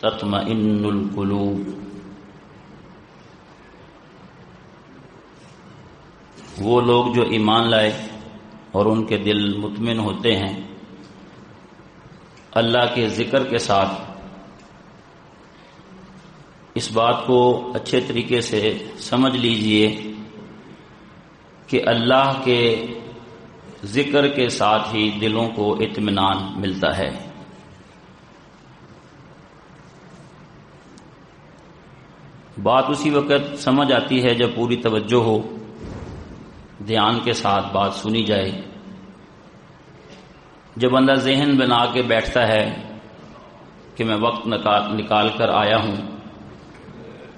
تطمئن القلوب. وہ لوگ جو ایمان لائے اور ان کے دل مطمئن ہوتے ہیں اللہ کے ذکر کے ساتھ. اس بات کو اچھے طریقے سے سمجھ لیجئے کہ اللہ کے ذکر کے ساتھ ہی دلوں کو اطمینان ملتا ہے. بات اسی وقت سمجھ آتی ہے جب پوری توجہ ہو، دھیان کے ساتھ بات سنی جائے. جب بندہ ذہن بنا کے بیٹھتا ہے کہ میں وقت نکال کر آیا ہوں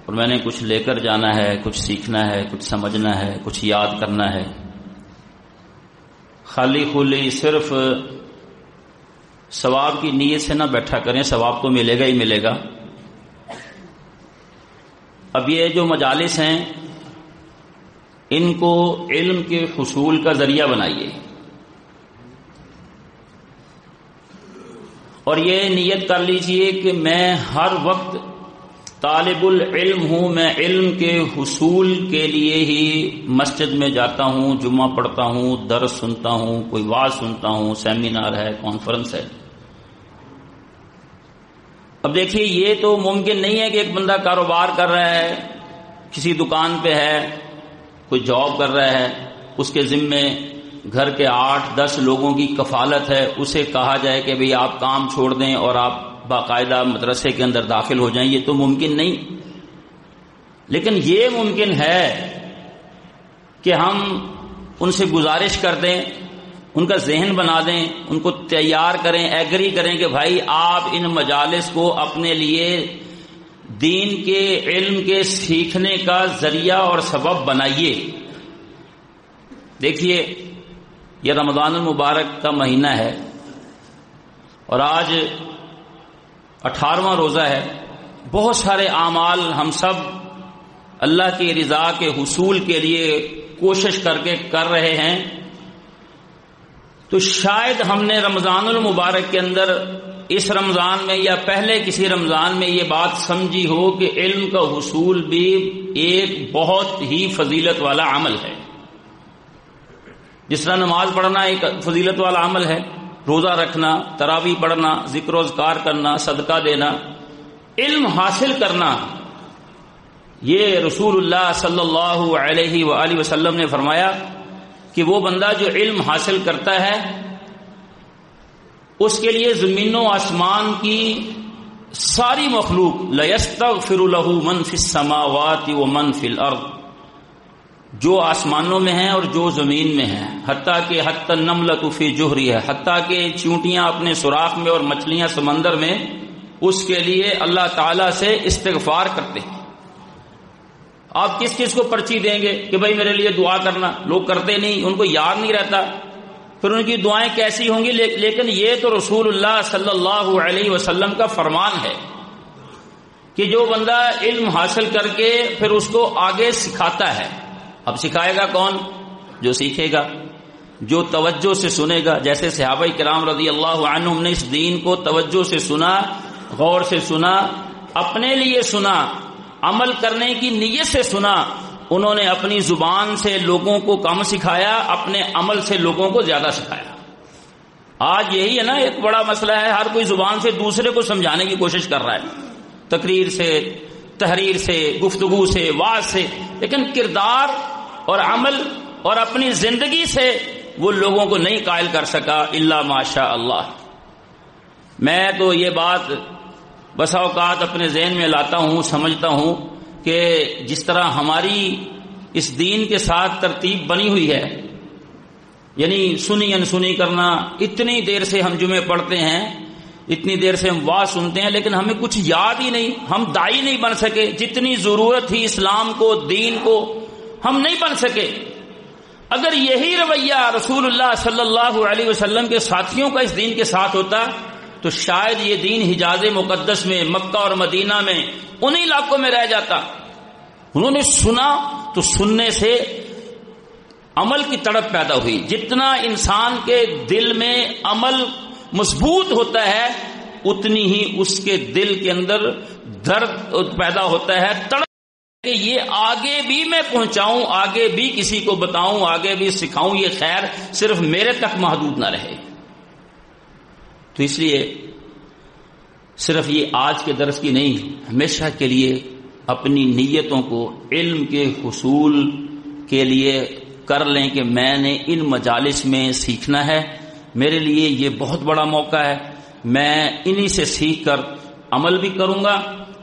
اور میں نے کچھ لے کر جانا ہے، کچھ سیکھنا ہے، کچھ سمجھنا ہے، کچھ یاد کرنا ہے، خالی خولی صرف ثواب کی نیت سے نہ بیٹھا کریں. ثواب تو ملے گا ہی ملے گا. اب یہ جو مجالس ہیں ان کو علم کے حصول کا ذریعہ بنائیے اور یہ نیت کر لیجئے کہ میں ہر وقت طالب العلم ہوں. میں علم کے حصول کے لیے ہی مسجد میں جاتا ہوں، جمعہ پڑھتا ہوں، درس سنتا ہوں، کوئی واعظ سنتا ہوں، سیمینار ہے، کانفرنس ہے. اب دیکھیے یہ تو ممکن نہیں ہے کہ ایک بندہ کاروبار کر رہا ہے، کسی دکان پہ ہے، کوئی جاب کر رہا ہے، اس کے ذمے گھر کے 8-10 لوگوں کی کفالت ہے، اسے کہا جائے کہ بھئی آپ کام چھوڑ دیں اور آپ باقاعدہ مدرسے کے اندر داخل ہو جائیں. یہ تو ممکن نہیں. لیکن یہ ممکن ہے کہ ہم ان سے گزارش کر دیں، ان کا ذہن بنا دیں، ان کو تیار کریں، ایگری کریں کہ بھائی آپ ان مجالس کو اپنے لیے دین کے علم کے سیکھنے کا ذریعہ اور سبب بنائیے. دیکھیے یہ رمضان المبارک کا مہینہ ہے اور آج 18واں روزہ ہے. بہت سارے اعمال ہم سب اللہ کی رضا کے حصول کے لیے کوشش کر رہے ہیں. تو شاید ہم نے رمضان المبارک کے اندر اس رمضان میں یا پہلے کسی رمضان میں یہ بات سمجھی ہو کہ علم کا حصول بھی ایک بہت ہی فضیلت والا عمل ہے. جس طرح نماز پڑھنا ایک فضیلت والا عمل ہے، روزہ رکھنا، تراویح پڑھنا، ذکر و اذکار کرنا، صدقہ دینا، علم حاصل کرنا، یہ رسول اللہ صلی اللہ علیہ وآلہ وسلم نے فرمایا کہ وہ بندہ جو علم حاصل کرتا ہے اس کے لیے زمین و آسمان کی ساری مخلوق لَيَسْتَغْفِرُ لَهُ مَنْ فِي السَّمَاوَاتِ وَمَنْ فِي الْأَرْضِ، جو آسمانوں میں ہیں اور جو زمین میں ہیں، حتیٰ کہ حتی النملۃ فی جحریہا، حتیٰ کہ چیونٹیاں اپنے سوراخ میں اور مچھلیاں سمندر میں، اس کے لیے اللہ تعالی سے استغفار کرتے ہیں. آپ کس کس کو پرچی دیں گے کہ بھائی میرے لیے دعا کرنا؟ لوگ کرتے نہیں، ان کو یاد نہیں رہتا، پھر ان کی دعائیں کیسی ہوں گی؟ لیکن یہ تو رسول اللہ صلی اللہ علیہ وسلم کا فرمان ہے کہ جو بندہ علم حاصل کر کے پھر اس کو آگے سکھاتا ہے. اب سکھائے گا کون؟ جو سیکھے گا، جو توجہ سے سنے گا. جیسے صحابہ کرام رضی اللہ عنہم نے اس دین کو توجہ سے سنا، غور سے سنا، اپنے لیے سنا، عمل کرنے کی نیت سے سنا. انہوں نے اپنی زبان سے لوگوں کو کم سکھایا، اپنے عمل سے لوگوں کو زیادہ سکھایا. آج یہی ہے نا ایک بڑا مسئلہ ہے، ہر کوئی زبان سے دوسرے کو سمجھانے کی کوشش کر رہا ہے، تقریر سے، تحریر سے، گفتگو سے، وعظ سے، لیکن کردار اور عمل اور اپنی زندگی سے وہ لوگوں کو نہیں قائل کر سکا الا ماشاء اللہ. میں تو یہ بات بسا اوقات اپنے ذہن میں لاتا ہوں، سمجھتا ہوں کہ جس طرح ہماری اس دین کے ساتھ ترتیب بنی ہوئی ہے، یعنی سنی انسنی کرنا، اتنی دیر سے ہم جمعے پڑھتے ہیں، اتنی دیر سے ہم واعظ سنتے ہیں، لیکن ہمیں کچھ یاد ہی نہیں، ہم داعی نہیں بن سکے. جتنی ضرورت تھی اسلام کو، دین کو، ہم نہیں بن سکے. اگر یہی رویہ رسول اللہ صلی اللہ علیہ وسلم کے ساتھیوں کا اس دین کے ساتھ ہوتا تو شاید یہ دین حجاز مقدس میں، مکہ اور مدینہ میں، انہی علاقوں میں رہ جاتا. انہوں نے سنا تو سننے سے عمل کی تڑپ پیدا ہوئی. جتنا انسان کے دل میں عمل مضبوط ہوتا ہے اتنی ہی اس کے دل کے اندر درد پیدا ہوتا ہے، تڑپ کہ یہ آگے بھی میں پہنچاؤں، آگے بھی کسی کو بتاؤں، آگے بھی سکھاؤں، یہ خیر صرف میرے تک محدود نہ رہے۔ تو اس لیے صرف یہ آج کے درس کی نہیں، ہمیشہ کے لیے اپنی نیتوں کو علم کے حصول کے لیے کر لیں کہ میں نے ان مجالس میں سیکھنا ہے، میرے لیے یہ بہت بڑا موقع ہے، میں انہی سے سیکھ کر عمل بھی کروں گا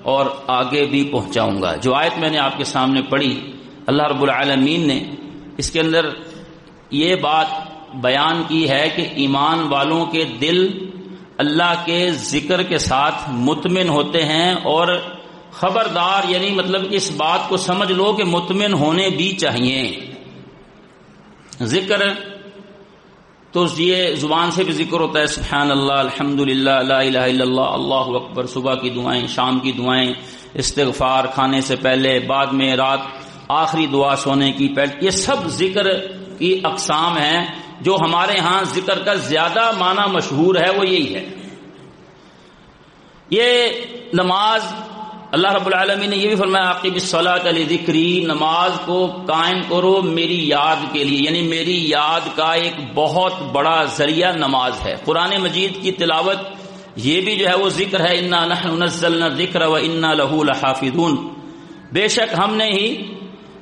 اور آگے بھی پہنچاؤں گا۔ جو آیت میں نے آپ کے سامنے پڑھی، اللہ رب العالمین نے اس کے اندر یہ بات بیان کی ہے کہ ایمان والوں کے دل اللہ کے ذکر کے ساتھ مطمئن ہوتے ہیں، اور خبردار یعنی مطلب اس بات کو سمجھ لو کہ مطمئن ہونے بھی چاہیے۔ ذکر تو یہ زبان سے بھی ذکر ہوتا ہے، سبحان اللہ، الحمدللہ، لا الہ الا اللہ، اللہ اکبر، صبح کی دعائیں، شام کی دعائیں، استغفار کھانے سے پہلے، بعد میں رات آخری دعا سونے کی پہلے، یہ سب ذکر کی اقسام ہیں۔ جو ہمارے ہاں ذکر کا زیادہ معنی مشہور ہے وہ یہی ہے۔ یہ نماز، اللہ رب العالمین نے یہ بھی فرمایا اقیم الصلاۃ لذکری، نماز کو قائم کرو میری یاد کے لیے، یعنی میری یاد کا ایک بہت بڑا ذریعہ نماز ہے۔ قرآن مجید کی تلاوت یہ بھی جو ہے وہ ذکر ہے، انا نحن نزلنا الذکر وانا لہ لحافظون، بے شک ہم نے ہی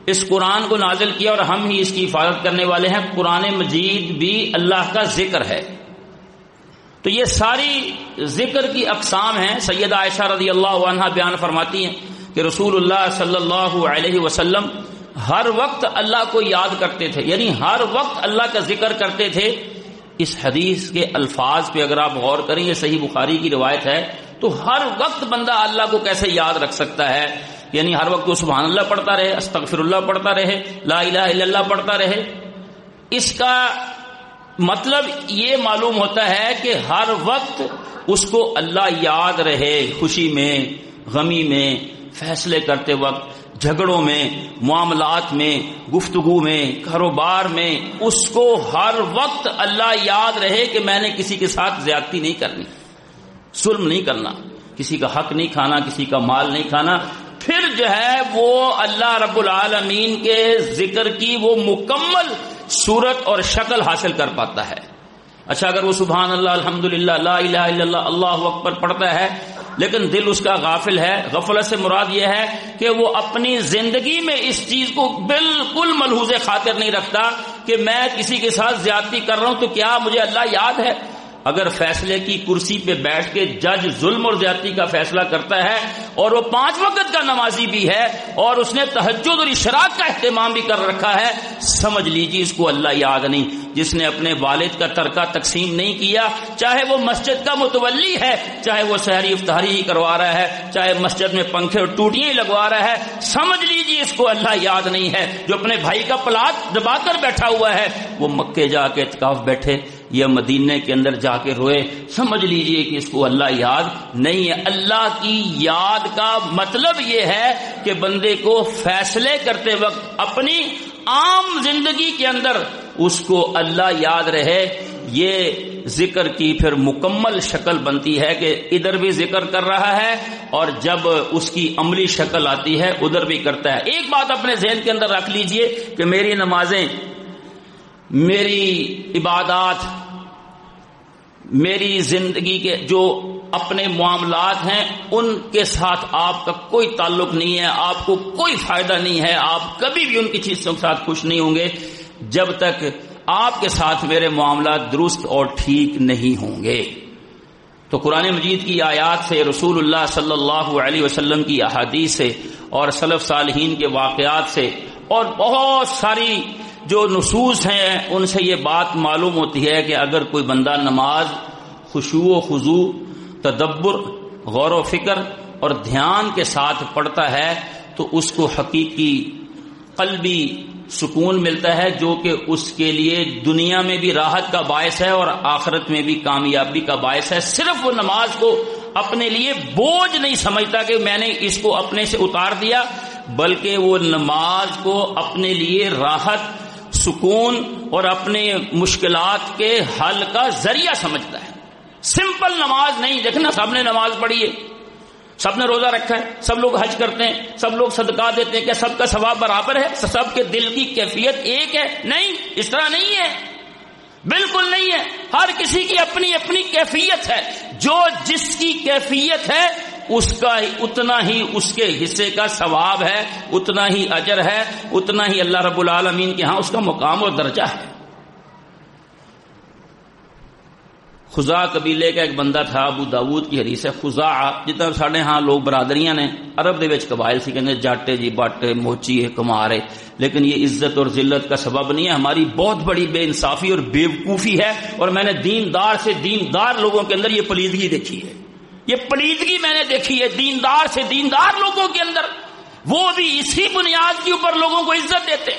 اس قرآن کو نازل کیا اور ہم ہی اس کی حفاظت کرنے والے ہیں۔ قرآن مجید بھی اللہ کا ذکر ہے۔ تو یہ ساری ذکر کی اقسام ہیں۔ سیدہ عائشہ رضی اللہ عنہا بیان فرماتی ہیں کہ رسول اللہ صلی اللہ علیہ وسلم ہر وقت اللہ کو یاد کرتے تھے، یعنی ہر وقت اللہ کا ذکر کرتے تھے۔ اس حدیث کے الفاظ پہ اگر آپ غور کریں، یہ صحیح بخاری کی روایت ہے، تو ہر وقت بندہ اللہ کو کیسے یاد رکھ سکتا ہے؟ یعنی ہر وقت وہ سبحان اللہ پڑھتا رہے، استغفر اللہ پڑھتا رہے، لا الہ الا اللہ پڑھتا رہے۔ اس کا مطلب یہ معلوم ہوتا ہے کہ ہر وقت اس کو اللہ یاد رہے، خوشی میں، غمی میں، فیصلے کرتے وقت، جھگڑوں میں، معاملات میں، گفتگو میں، کاروبار میں، اس کو ہر وقت اللہ یاد رہے کہ میں نے کسی کے ساتھ زیادتی نہیں کرنی، ظلم نہیں کرنا، کسی کا حق نہیں کھانا، کسی کا مال نہیں کھانا۔ پھر جو ہے وہ اللہ رب العالمین کے ذکر کی وہ مکمل صورت اور شکل حاصل کر پاتا ہے۔ اچھا، اگر وہ سبحان اللہ، الحمدللہ، لا الہ الا اللہ، اللہ اکبر پڑھتا ہے، لیکن دل اس کا غافل ہے، غفلت سے مراد یہ ہے کہ وہ اپنی زندگی میں اس چیز کو بالکل ملحوظ خاطر نہیں رکھتا کہ میں کسی کے ساتھ زیادتی کر رہا ہوں تو کیا مجھے اللہ یاد ہے؟ اگر فیصلے کی کرسی پہ بیٹھ کے جج ظلم اور زیادتی کا فیصلہ کرتا ہے اور وہ 5 وقت کا نمازی بھی ہے اور اس نے تہجد اور اشراق کا اہتمام بھی کر رکھا ہے، سمجھ لیجیے اس کو اللہ یاد نہیں۔ جس نے اپنے والد کا ترکہ تقسیم نہیں کیا، چاہے وہ مسجد کا متولی ہے، چاہے وہ سحری افطاری ہی کروا رہا ہے، چاہے مسجد میں پنکھے اور ٹوٹیاں ہی لگوا رہا ہے، سمجھ لیجیے اس کو اللہ یاد نہیں ہے۔ جو اپنے بھائی کا پلات دبا کر بیٹھا ہوا ہے، وہ مکے جا کے اعتکاف بیٹھے یا مدینے کے اندر جا کے روئے، سمجھ لیجئے کہ اس کو اللہ یاد نہیں ہے۔ اللہ کی یاد کا مطلب یہ ہے کہ بندے کو فیصلے کرتے وقت اپنی عام زندگی کے اندر اس کو اللہ یاد رہے۔ یہ ذکر کی پھر مکمل شکل بنتی ہے کہ ادھر بھی ذکر کر رہا ہے اور جب اس کی عملی شکل آتی ہے ادھر بھی کرتا ہے۔ ایک بات اپنے ذہن کے اندر رکھ لیجئے کہ میری نمازیں، میری عبادات، میری زندگی کے جو اپنے معاملات ہیں ان کے ساتھ آپ کا کوئی تعلق نہیں ہے، آپ کو کوئی فائدہ نہیں ہے، آپ کبھی بھی ان کی چیزوں کے ساتھ خوش نہیں ہوں گے جب تک آپ کے ساتھ میرے معاملات درست اور ٹھیک نہیں ہوں گے۔ تو قرآن مجید کی آیات سے، رسول اللہ صلی اللہ علیہ وسلم کی احادیث سے اور سلف صالحین کے واقعات سے اور بہت ساری جو نصوص ہیں ان سے یہ بات معلوم ہوتی ہے کہ اگر کوئی بندہ نماز خشوع و خضوع، تدبر، غور و فکر اور دھیان کے ساتھ پڑھتا ہے تو اس کو حقیقی قلبی سکون ملتا ہے، جو کہ اس کے لیے دنیا میں بھی راحت کا باعث ہے اور آخرت میں بھی کامیابی کا باعث ہے۔ صرف وہ نماز کو اپنے لیے بوجھ نہیں سمجھتا کہ میں نے اس کو اپنے سے اتار دیا، بلکہ وہ نماز کو اپنے لیے راحت، سکون اور اپنے مشکلات کے حل کا ذریعہ سمجھتا ہے۔ سمپل نماز نہیں. دیکھنا سب نے نماز پڑھی ہے, سب نے روزہ رکھا ہے, سب لوگ حج کرتے ہیں, سب لوگ صدقہ دیتے ہیں, کیا سب کا ثواب برابر ہے؟ سب کے دل کی کیفیت ایک ہے؟ نہیں, اس طرح نہیں ہے, بالکل نہیں ہے. ہر کسی کی اپنی اپنی کیفیت ہے. جو جس کی کیفیت ہے اس کا اتنا ہی اس کے حصے کا ثواب ہے, اتنا ہی اجر ہے, اتنا ہی اللہ رب العالمین کے ہاں اس کا مقام اور درجہ ہے. خزاع قبیلے کا ایک بندہ تھا, ابو داؤد کی حدیث ہے. خزاع جتنا ساڈے ہاں لوگ برادریاں نے, عرب دے وچ قبائل سی کہندے جاٹے جی باٹے موچی ہے کمارے, لیکن یہ عزت اور ذلت کا سبب نہیں ہے. ہماری بہت بڑی بے انصافی اور بے وقوفی ہے, اور میں نے دیندار سے دیندار لوگوں کے اندر یہ پلیدگی دیکھی ہے. یہ پلیدگی میں نے دیکھی ہے دیندار سے دیندار لوگوں کے اندر. وہ بھی اسی بنیاد کے اوپر لوگوں کو عزت دیتے,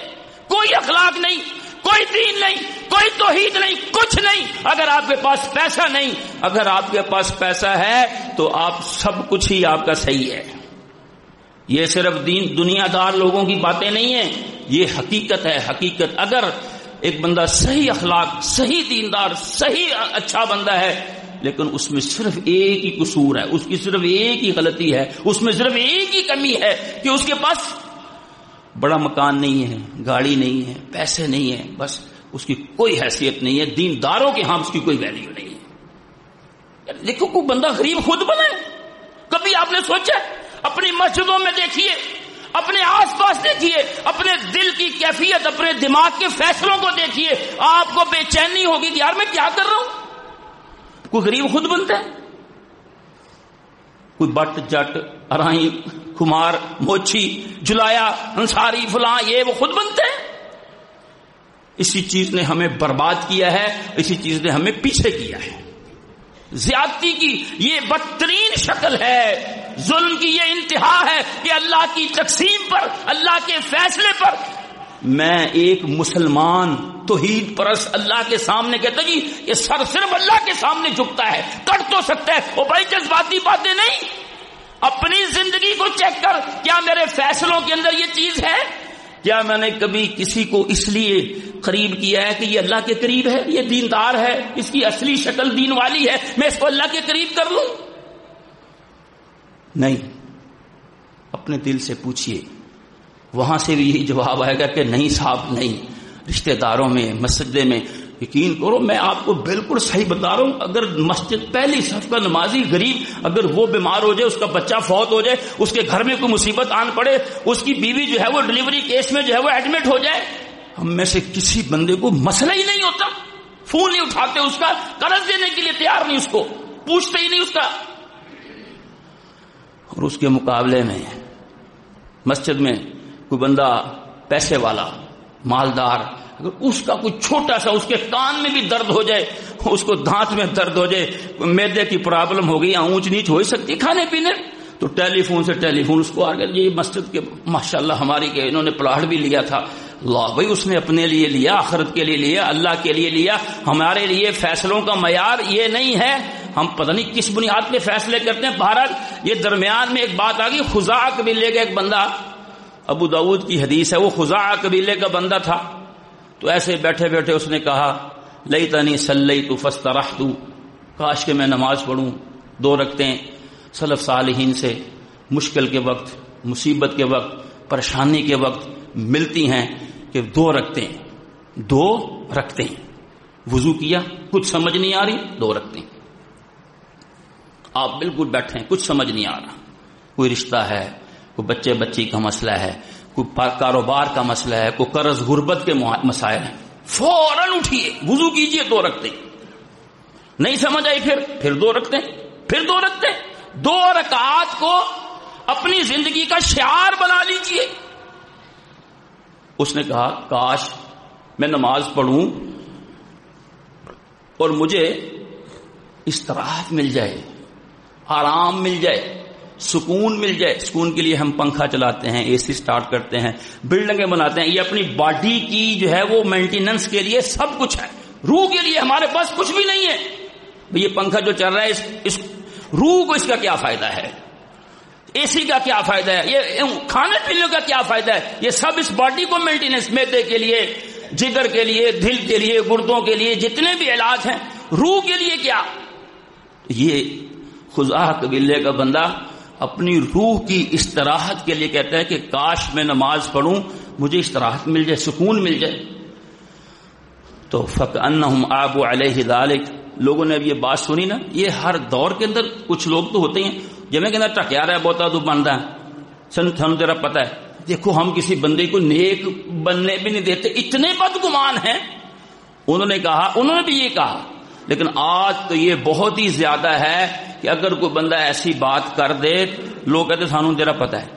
کوئی اخلاق نہیں, کوئی دین نہیں, کوئی توحید نہیں, کچھ نہیں. اگر آپ کے پاس پیسہ نہیں, اگر آپ کے پاس پیسہ ہے تو آپ سب کچھ ہی آپ کا صحیح ہے. یہ صرف دنیا دار لوگوں کی باتیں نہیں ہیں, یہ حقیقت ہے, حقیقت. اگر ایک بندہ صحیح اخلاق, صحیح دیندار, صحیح اچھا بندہ ہے, لیکن اس میں صرف ایک ہی قصور ہے, اس کی صرف ایک ہی غلطی ہے, اس میں صرف ایک ہی کمی ہے کہ اس کے پاس بڑا مکان نہیں ہے, گاڑی نہیں ہے, پیسے نہیں ہے, بس اس کی کوئی حیثیت نہیں ہے. دینداروں کے ہاں اس کی کوئی ویلیو نہیں ہے. دیکھو کوئی بندہ غریب خود بنے, کبھی آپ نے سوچا؟ اپنی مسجدوں میں دیکھیے, اپنے آس پاس دیکھیے, اپنے دل کی کیفیت, اپنے دماغ کے فیصلوں کو دیکھیے, آپ کو بے چینی ہوگی کہ یار میں کیا کر رہا ہوں. کوئی غریب خود بنتا ہے؟ کوئی بٹ جٹ ارائی کمار موچی جلایا انصاری فلاں یہ وہ خود بنتے ہیں. اسی چیز نے ہمیں برباد کیا ہے, اسی چیز نے ہمیں پیچھے کیا ہے. زیادتی کی یہ بدترین شکل ہے, ظلم کی یہ انتہا ہے کہ اللہ کی تقسیم پر, اللہ کے فیصلے پر میں ایک مسلمان توحید پرست اللہ کے سامنے کہتا جی یہ سر صرف اللہ کے سامنے جھکتا ہے, کٹ تو سکتا ہے. وہ بڑی جذباتی باتیں نہیں, اپنی زندگی کو چیک کر, کیا میرے فیصلوں کے اندر یہ چیز ہے؟ کیا میں نے کبھی کسی کو اس لیے قریب کیا ہے کہ یہ اللہ کے قریب ہے, یہ دیندار ہے, اس کی اصلی شکل دین والی ہے, میں اس کو اللہ کے قریب کر لوں؟ نہیں. اپنے دل سے پوچھئے, وہاں سے بھی یہی جواب آئے گا کہ نہیں صاحب نہیں. رشتہ داروں میں, مسجدے میں, یقین کرو میں آپ کو بالکل صحیح بتا رہا ہوں, اگر مسجد پہلی صف کا نمازی غریب اگر وہ بیمار ہو جائے, اس کا بچہ فوت ہو جائے, اس کے گھر میں کوئی مصیبت آن پڑے, اس کی بیوی جو ہے وہ ڈلیوری کیس میں جو ہے وہ ایڈمٹ ہو جائے, ہم میں سے کسی بندے کو مسئلہ ہی نہیں ہوتا, فون نہیں اٹھاتے, اس کا قرض دینے کے لیے تیار نہیں, اس کو پوچھتے ہی نہیں اس کا. اور اس کے مقابلے میں مسجد میں کوئی بندہ پیسے والا مالدار, اگر اس کا کوئی چھوٹا سا اس کے کان میں بھی درد ہو جائے, اس کو دانت میں درد ہو جائے, معدے کی پرابلم ہو گئی, اونچ نیچ ہو ہی سکتی کھانے پینے, تو ٹیلی فون سے ٹیلی فون اس کو آ گیا, یہ مسجد کے ماشاءاللہ ہماری کے انہوں نے پلاٹ بھی لیا تھا. اللہ بھائی اس نے اپنے لیے لیا, آخرت کے لیے لیا, اللہ کے لیے لیا. ہمارے لیے فیصلوں کا معیار یہ نہیں ہے, ہم پتہ نہیں کس بنیاد پہ فیصلے کرتے ہیں. بہرحال یہ درمیان میں ایک بات آ گئی. خزاع قبیلے کا ایک بندہ, ابو داؤد کی حدیث ہے, وہ خزاع قبیلے کا بندہ تھا. تو ایسے بیٹھے بیٹھے اس نے کہا لیتنی صلیت فاسترحت, کاش کہ میں نماز پڑھوں 2 رکعتیں. سلف صالحین سے مشکل کے وقت, مصیبت کے وقت, پریشانی کے وقت ملتی ہیں کہ 2 رکعتیں. وضو کیا, کچھ سمجھ نہیں آ رہی, 2 رکعتیں. آپ بالکل بیٹھے ہیں, کچھ سمجھ نہیں آ رہا, کوئی رشتہ ہے, کوئی بچے بچی کا مسئلہ ہے, کوئی کاروبار کا مسئلہ ہے, کوئی قرض غربت کے مسائل ہیں, فوراً اٹھیے, وضو کیجئے, 2 رکعتیں. نہیں سمجھ آئی, پھر 2 رکعتیں, پھر 2 رکعتیں. 2 رکعات کو اپنی زندگی کا شعار بنا لیجئے. اس نے کہا کاش میں نماز پڑھوں اور مجھے استراحت مل جائے, آرام مل جائے, سکون مل جائے. سکون کے لیے ہم پنکھا چلاتے ہیں, اے سی سٹارٹ کرتے ہیں, بلڈنگیں بناتے ہیں, یہ اپنی باڈی کی جو ہے وہ مینٹیننس کے لیے سب کچھ ہے. روح کے لیے ہمارے پاس کچھ بھی نہیں ہے. یہ پنکھا جو چل رہا ہے, اس روح کو اس کا کیا فائدہ ہے؟ اے سی کا کیا فائدہ ہے؟ یہ کھانے پینے کا کیا فائدہ ہے؟ یہ سب اس باڈی کو مینٹیننس, معدے کے لیے, جگر کے لیے, دل کے لیے, گردوں کے لیے, جتنے بھی علاج ہیں. روح کے لیے کیا؟ یہ خزاع قبیلے کا بندہ اپنی روح کی استراحت کے لیے کہتا ہے کہ کاش میں نماز پڑھوں، مجھے استراحت مل جائے، سکون مل جائے. تو فَكَأَنَّهُمْ آبُوا عَلَيْهِ ذَلِكَ، لوگوں نے اب یہ بات سنی نا. یہ ہر دور کے اندر کچھ لوگ تو ہوتے ہیں جمع کے اندر ٹکیا رہا بہتا تو بنتا ہے سن تیرا پتہ ہے. دیکھو ہم کسی بندے کو نیک بننے بھی نہیں دیتے، اتنے بدگمان ہیں. انہوں نے بھی یہ کہا. لیکن آج تو یہ بہت ہی زیادہ ہے کہ اگر کوئی بندہ ایسی بات کر دے لوگ کہتے سانو تیرا پتہ ہے.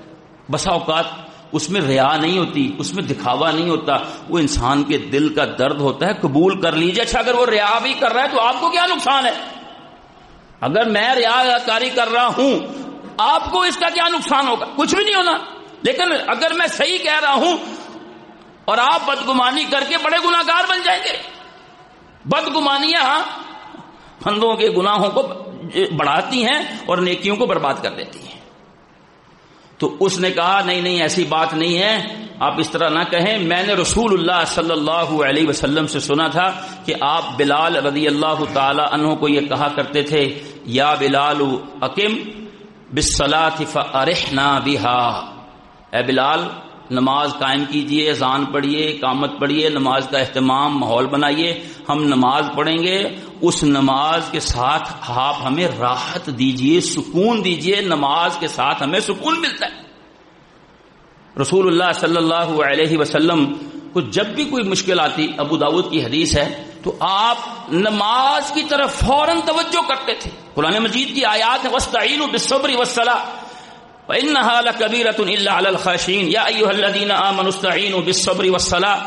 بسا اوقات اس میں ریا نہیں ہوتی، اس میں دکھاوا نہیں ہوتا، وہ انسان کے دل کا درد ہوتا ہے. قبول کر لیجئے. اچھا اگر وہ ریا بھی کر رہا ہے تو آپ کو کیا نقصان ہے؟ اگر میں ریا کاری کر رہا ہوں آپ کو اس کا کیا نقصان ہوگا؟ کچھ بھی نہیں ہونا. لیکن اگر میں صحیح کہہ رہا ہوں اور آپ بدگمانی کر کے بڑے گناہگار بن جائیں گے. بدگمانیاں بندوں کے گناہوں کو بڑھاتی ہیں اور نیکیوں کو برباد کر دیتی ہیں. تو اس نے کہا نہیں ایسی بات نہیں ہے، آپ اس طرح نہ کہیں. میں نے رسول اللہ صلی اللہ علیہ وسلم سے سنا تھا کہ آپ بلال رضی اللہ تعالی عنہ کو یہ کہا کرتے تھے، یا بلال اقم بالصلاۃ فارحنا بها، اے بلال نماز قائم کیجئے، اذان پڑھیے، اقامت پڑھیے، نماز کا اہتمام ماحول بنائیے. ہم نماز پڑھیں گے، اس نماز کے ساتھ آپ ہمیں راحت دیجئے، سکون دیجئے. نماز کے ساتھ ہمیں سکون ملتا ہے. رسول اللہ صلی اللہ علیہ وسلم کو جب بھی کوئی مشکل آتی، ابو داؤد کی حدیث ہے، تو آپ نماز کی طرف فوراً توجہ کرتے تھے. قرآن مجید کی آیات ہے وَاسْتَعِينُوا بِالصَّبْرِ وَالصَّلَاةِ وَإِنَّهَا لَكَبِيرَةٌ إِلَّا عَلَى الْخَاشِعِينَ يَا أَيُّهَا الَّذِينَ آمَنُوا اسْتَعِينُوا بِالصَّبْرِ وَالصَّلَاةِ.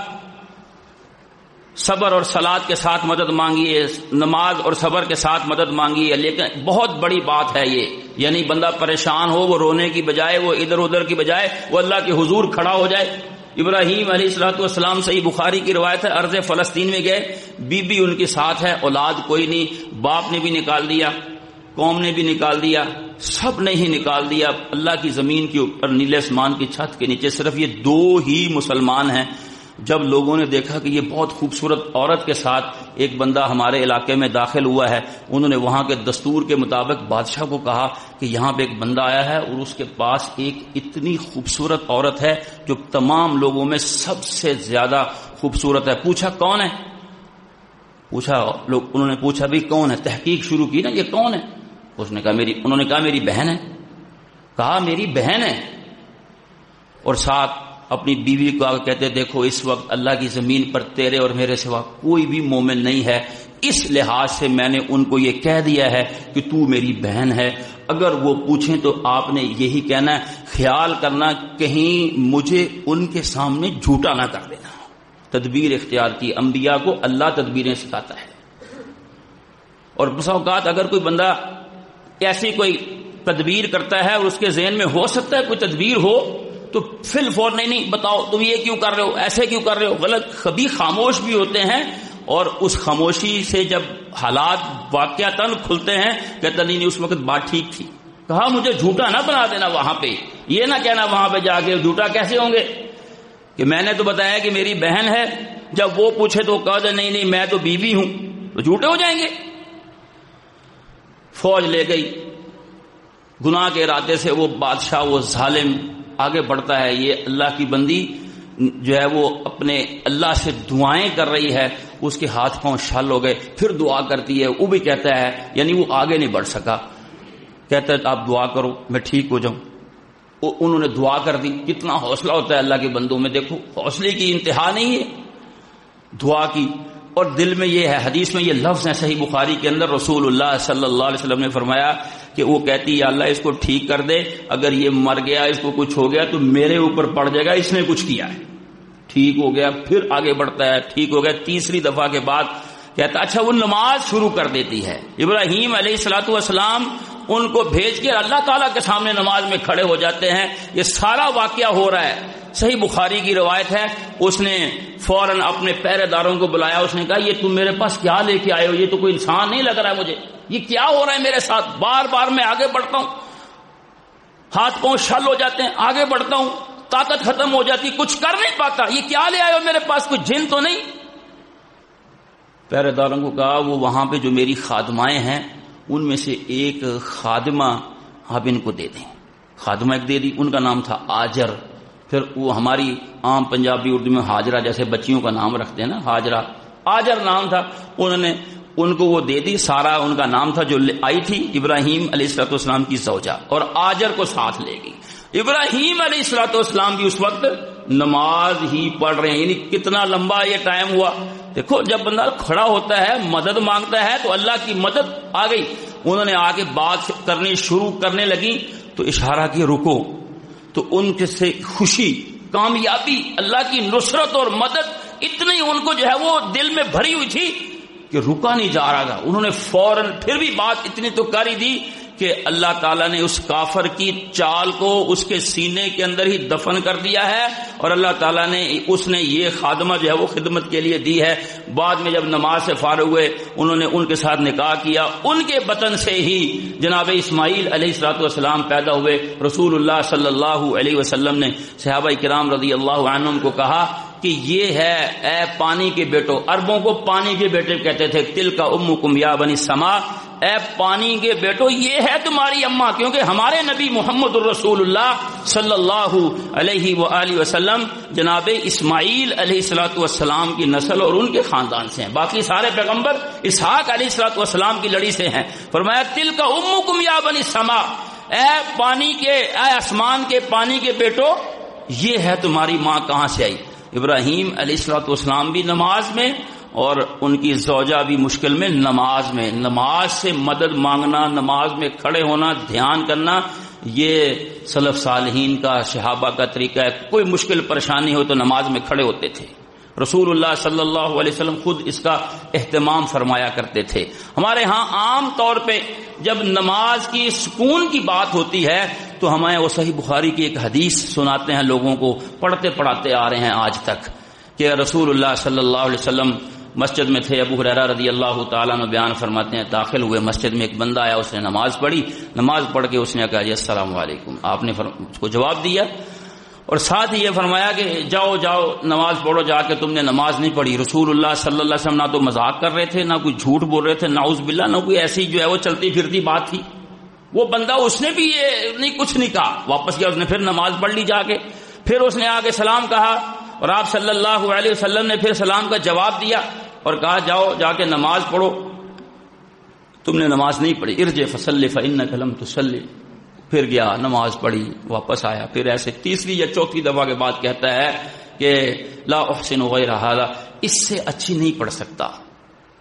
صبر اور صلاۃ کے ساتھ مدد مانگیے، نماز اور صبر کے ساتھ مدد مانگیے. لیکن بہت بڑی بات ہے یہ، یعنی بندہ پریشان ہو، وہ رونے کی بجائے، وہ ادھر ادھر کی بجائے وہ اللہ کے حضور کھڑا ہو جائے. ابراہیم علیہ الصلوۃ والسلام، صحیح بخاری کی روایت ہے، ارض فلسطین میں گئے، بی ان کے ساتھ ہے، اولاد کوئی نہیں، باپ نے بھی نکال دیا، قوم نے بھی نکال دیا، سب نے ہی نکال دیا. اللہ کی زمین کے اوپر نیلے آسمان کی چھت کے نیچے صرف یہ 2 ہی مسلمان ہیں. جب لوگوں نے دیکھا کہ یہ بہت خوبصورت عورت کے ساتھ ایک بندہ ہمارے علاقے میں داخل ہوا ہے، انہوں نے وہاں کے دستور کے مطابق بادشاہ کو کہا کہ یہاں پہ ایک بندہ آیا ہے اور اس کے پاس ایک اتنی خوبصورت عورت ہے جو تمام لوگوں میں سب سے زیادہ خوبصورت ہے. پوچھا کون ہے؟ انہوں نے پوچھا بھی کون ہے؟ تحقیق شروع کی نا، یہ کون ہے؟ انہوں نے کہا میری بہن ہے. کہا میری بہن ہے، اور ساتھ اپنی بیوی کو کہتے دیکھو اس وقت اللہ کی زمین پر تیرے اور میرے سوا کوئی بھی مومن نہیں ہے، اس لحاظ سے میں نے ان کو یہ کہہ دیا ہے کہ تو میری بہن ہے. اگر وہ پوچھیں تو آپ نے یہی کہنا ہے، خیال کرنا کہیں مجھے ان کے سامنے جھوٹا نہ کر دینا. تدبیر اختیار کی. انبیاء کو اللہ تدبیریں سکھاتا ہے. اور بسا اوقات اگر کوئی بندہ ایسی کوئی تدبیر کرتا ہے اور اس کے ذہن میں ہو سکتا ہے کوئی تدبیر ہو، تو فی الفور نہیں بتاؤ تم یہ کیوں کر رہے ہو، ایسے کیوں کر رہے ہو، غلط. کبھی خاموش بھی ہوتے ہیں اور اس خاموشی سے جب حالات واقعتاً کھلتے ہیں کہتا نہیں اس وقت بات ٹھیک تھی. کہا مجھے جھوٹا نہ بنا دینا وہاں پہ، یہ نہ کہنا وہاں پہ جا کے جھوٹا کیسے ہوں گے کہ میں نے تو بتایا کہ میری بہن ہے، جب وہ پوچھے تو کہا دے نہیں میں تو بیوی ہوں، تو جھوٹے ہو جائیں گے. فوج لے گئی، گناہ کے ارادے سے وہ بادشاہ، وہ ظالم آگے بڑھتا ہے. یہ اللہ کی بندی جو ہے وہ اپنے اللہ سے دعائیں کر رہی ہے، اس کے ہاتھ پاؤں شل ہو گئے. پھر دعا کرتی ہے، وہ بھی کہتا ہے، یعنی وہ آگے نہیں بڑھ سکا. کہتا ہے آپ دعا کرو میں ٹھیک ہو جاؤں. انہوں نے دعا کر دی. کتنا حوصلہ ہوتا ہے اللہ کے بندوں میں، دیکھو حوصلے کی انتہا نہیں ہے. دعا کی اور دل میں یہ ہے، حدیث میں یہ لفظ ہے صحیح بخاری کے اندر، رسول اللہ صلی اللہ علیہ وسلم نے فرمایا کہ وہ کہتی ہے اللہ اس کو ٹھیک کر دے، اگر یہ مر گیا اس کو کچھ ہو گیا تو میرے اوپر پڑ جائے گا اس نے کچھ کیا ہے. ٹھیک ہو گیا، پھر آگے بڑھتا ہے، ٹھیک ہو گیا. تیسری دفعہ کے بعد کہتا اچھا وہ نماز شروع کر دیتی ہے. ابراہیم علیہ الصلوۃ والسلام ان کو بھیج کے اللہ تعالیٰ کے سامنے نماز میں کھڑے ہو جاتے ہیں. یہ سارا واقعہ ہو رہا ہے، صحیح بخاری کی روایت ہے. اس نے فوراً اپنے پہرے داروں کو بلایا، اس نے کہا یہ تم میرے پاس کیا لے کے آئے ہو، یہ تو کوئی انسان نہیں لگ رہا ہے مجھے، یہ کیا ہو رہا ہے میرے ساتھ. بار بار میں آگے بڑھتا ہوں، ہاتھ پاؤں شل ہو جاتے ہیں، آگے بڑھتا ہوں طاقت ختم ہو جاتی، کچھ کر نہیں پاتا. یہ کیا لے آئے ہو میرے پاس، کوئی جن تو نہیں؟ پہرے داروں کو کہا وہ وہاں پہ جو میری خادمائیں ہیں ان میں سے ایک خادمہ آپ ان کو دے دیں. خادمہ ایک دے دی، ان کا نام تھا آجر. پھر وہ ہماری عام پنجابی اردو میں حاجرہ جیسے بچیوں کا نام رکھتے ہیں نا، حاجرہ، آجر نام تھا. انہوں نے ان کو وہ دے دی. سارا ان کا نام تھا جو آئی تھی ابراہیم علیہ السلام کی زوجہ، اور آجر کو ساتھ لے گئی. ابراہیم علیہ السلام بھی اس وقت نماز ہی پڑھ رہے ہیں. یعنی کتنا لمبا یہ ٹائم ہوا. دیکھو جب بندہ کھڑا ہوتا ہے مدد مانگتا ہے تو اللہ کی مدد آ گئی. انہوں نے آگے بات کرنی شروع کرنے لگی تو اشارہ کیا رکو. تو ان کے سے خوشی، کامیابی، اللہ کی نصرت اور مدد اتنی ان کو جو ہے وہ دل میں بھری ہوئی تھی کہ رکا نہیں جا رہا تھا. انہوں نے فوراً پھر بھی بات اتنی تو کر ہی دی کہ اللہ تعالیٰ نے اس کافر کی چال کو اس کے سینے کے اندر ہی دفن کر دیا ہے، اور اللہ تعالیٰ نے اس نے یہ خادمہ جو ہے وہ خدمت کے لیے دی ہے. بعد میں جب نماز سے فارغ ہوئے انہوں نے ان کے ساتھ نکاح کیا. ان کے بطن سے ہی جناب اسماعیل علیہ السلام پیدا ہوئے. رسول اللہ صلی اللہ علیہ وسلم نے صحابہ کرام رضی اللہ عنہم کو کہا کہ یہ ہے اے پانی کے بیٹو. عربوں کو پانی کے بیٹے کہتے تھے. تل کا امکم یا بنی سما، اے پانی کے بیٹو یہ ہے تمہاری اماں، کیونکہ ہمارے نبی محمد الرسول اللہ صلی اللہ علیہ وآلہ وسلم جناب اسماعیل علیہ السلام کی نسل اور ان کے خاندان سے ہیں. باقی سارے پیغمبر اسحاق علیہ السلام کی لڑی سے ہیں. فرمایا تل کا امکم یا بنی سما، اے پانی کے، اے آسمان کے پانی کے بیٹو یہ ہے تمہاری ماں کہاں سے آئی. ابراہیم علیہ السلام بھی نماز میں اور ان کی زوجہ بھی مشکل میں نماز میں. نماز سے مدد مانگنا، نماز میں کھڑے ہونا، دھیان کرنا، یہ سلف صالحین کا، صحابہ کا طریقہ ہے. کوئی مشکل پریشانی ہو تو نماز میں کھڑے ہوتے تھے. رسول اللہ صلی اللہ علیہ وسلم خود اس کا اہتمام فرمایا کرتے تھے. ہمارے ہاں عام طور پہ جب نماز کی سکون کی بات ہوتی ہے تو ہمیں وہ صحیح بخاری کی ایک حدیث سناتے ہیں، لوگوں کو پڑھتے پڑھاتے آ رہے ہیں آج تک، کہ رسول اللہ صلی اللہ علیہ وسلم مسجد میں تھے. ابو ہریرہ رضی اللہ تعالیٰ عنہ بیان فرماتے ہیں داخل ہوئے مسجد میں، ایک بندہ آیا، اس نے نماز پڑھی. نماز پڑھ کے اس نے کہا جی السلام علیکم. آپ نے اس کو جواب دیا اور ساتھ ہی یہ فرمایا کہ جاؤ جاؤ نماز پڑھو جا کے، تم نے نماز نہیں پڑھی. رسول اللہ صلی اللہ علیہ وسلم نہ تو مذاق کر رہے تھے، نہ کوئی جھوٹ بول رہے تھے، نعوذ باللہ، نہ کوئی ایسی جو ہے وہ چلتی پھرتی بات تھی. وہ بندہ اس نے بھی یہ نہیں کچھ نہیں کہا، واپس گیا، اس نے پھر نماز پڑھ لی جا کے. پھر اس نے آگے سلام کہا اور آپ صلی اللہ علیہ وسلم نے پھر سلام کا جواب دیا اور کہا جاؤ جا کے نماز پڑھو، تم نے نماز نہیں پڑھی. ارجع فصلی فإنک لم تصلی. پھر گیا نماز پڑھی، واپس آیا. پھر ایسے تیسری یا چوتھی دفعہ کے بعد کہتا ہے کہ لا احسن غیر ھذا، اس سے اچھی نہیں پڑھ سکتا،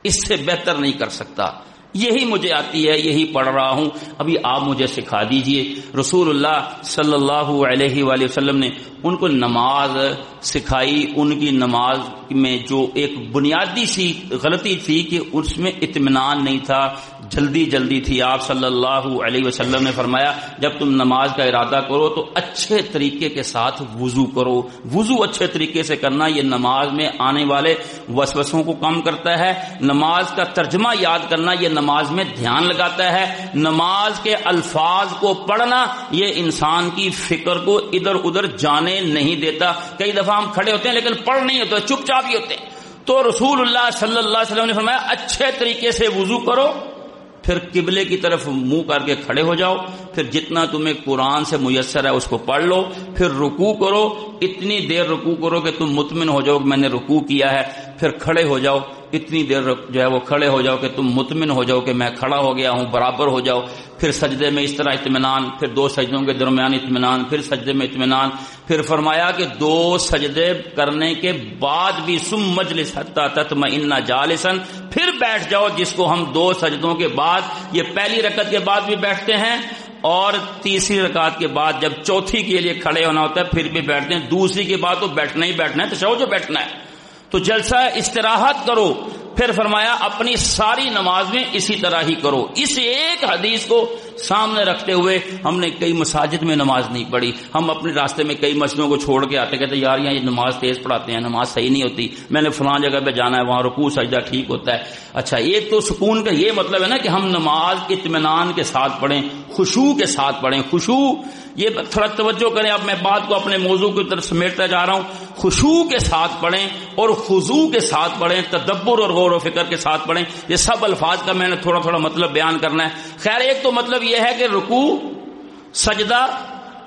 اس سے بہتر نہیں کر سکتا، یہی مجھے آتی ہے، یہی پڑھ رہا ہوں، ابھی آپ مجھے سکھا دیجئے. رسول اللہ صلی اللہ علیہ وآلہ وسلم نے ان کو نماز سکھائی. ان کی نماز میں جو ایک بنیادی سی غلطی تھی کہ اس میں اطمینان نہیں تھا، جلدی جلدی تھی. آپ صلی اللہ علیہ وسلم نے فرمایا جب تم نماز کا ارادہ کرو تو اچھے طریقے کے ساتھ وضو کرو. وضو اچھے طریقے سے کرنا یہ نماز میں آنے والے وسوسوں کو کم کرتا ہے. نماز کا ترجمہ یاد کرنا یہ نماز میں دھیان لگاتا ہے. نماز کے الفاظ کو پڑھنا یہ انسان کی فکر کو ادھر ادھر جانے نہیں دیتا. کئی دفعہ ہم کھڑے ہوتے ہیں لیکن پڑھ نہیں ہوتے، چپ چاپ ہی ہوتے ہیں. تو رسول اللہ صلی اللہ علیہ وسلم نے فرمایا اچھے طریقے سے وضو کرو، پھر قبلے کی طرف منہ کر کے کھڑے ہو جاؤ، پھر جتنا تمہیں قرآن سے میسر ہے اس کو پڑھ لو، پھر رکوع کرو، اتنی دیر رکوع کرو کہ تم مطمئن ہو جاؤ کہ میں نے رکوع کیا ہے، پھر کھڑے ہو جاؤ، اتنی دیر جو ہے وہ کھڑے ہو جاؤ کہ تم مطمئن ہو جاؤ کہ میں کھڑا ہو گیا ہوں، برابر ہو جاؤ. پھر سجدے میں اس طرح اطمینان، پھر دو سجدوں کے درمیان اطمینان، پھر سجدے میں اطمینان. پھر فرمایا کہ دو سجدے کرنے کے بعد بھی ثم مجلس حتی تطمئن جالسا، پھر بیٹھ جاؤ، جس کو ہم دو سجدوں کے بعد، یہ پہلی رکعت کے بعد بھی بیٹھتے ہیں اور تیسری رکعت کے بعد جب چوتھی کے لیے کھڑے ہونا ہوتا ہے پھر بھی بیٹھتے ہیں. دوسری کے بعد تو بیٹھنا ہی بیٹھنا ہے، تشہد جو بیٹھنا ہے. تو جلسہ استراحت کرو. پھر فرمایا اپنی ساری نماز میں اسی طرح ہی کرو. اس ایک حدیث کو سامنے رکھتے ہوئے ہم نے کئی مساجد میں نماز نہیں پڑھی. ہم اپنے راستے میں کئی مسجدوں کو چھوڑ کے آتے، کہتے یار یہ نماز تیز پڑھاتے ہیں، نماز صحیح نہیں ہوتی، میں نے فلاں جگہ پہ جانا ہے، وہاں رکوع سجدہ ٹھیک ہوتا ہے. اچھا ایک تو سکون کا یہ مطلب ہے نا کہ ہم نماز اطمینان کے ساتھ پڑھیں، خشوع کے ساتھ پڑھیں. خشوع یہ تھوڑا توجہ کریں. اب میں بات کو اپنے موضوع کی طرف سمیٹتا جا رہا ہوں. خشوع کے ساتھ پڑھیں اور خضوع کے ساتھ پڑھیں، تدبر اور غور و فکر کے ساتھ پڑھیں. یہ سب الفاظ کا میں نے تھوڑا تھوڑا مطلب بیان کرنا ہے. خیر، ایک تو مطلب یہ ہے کہ رکوع، سجدہ،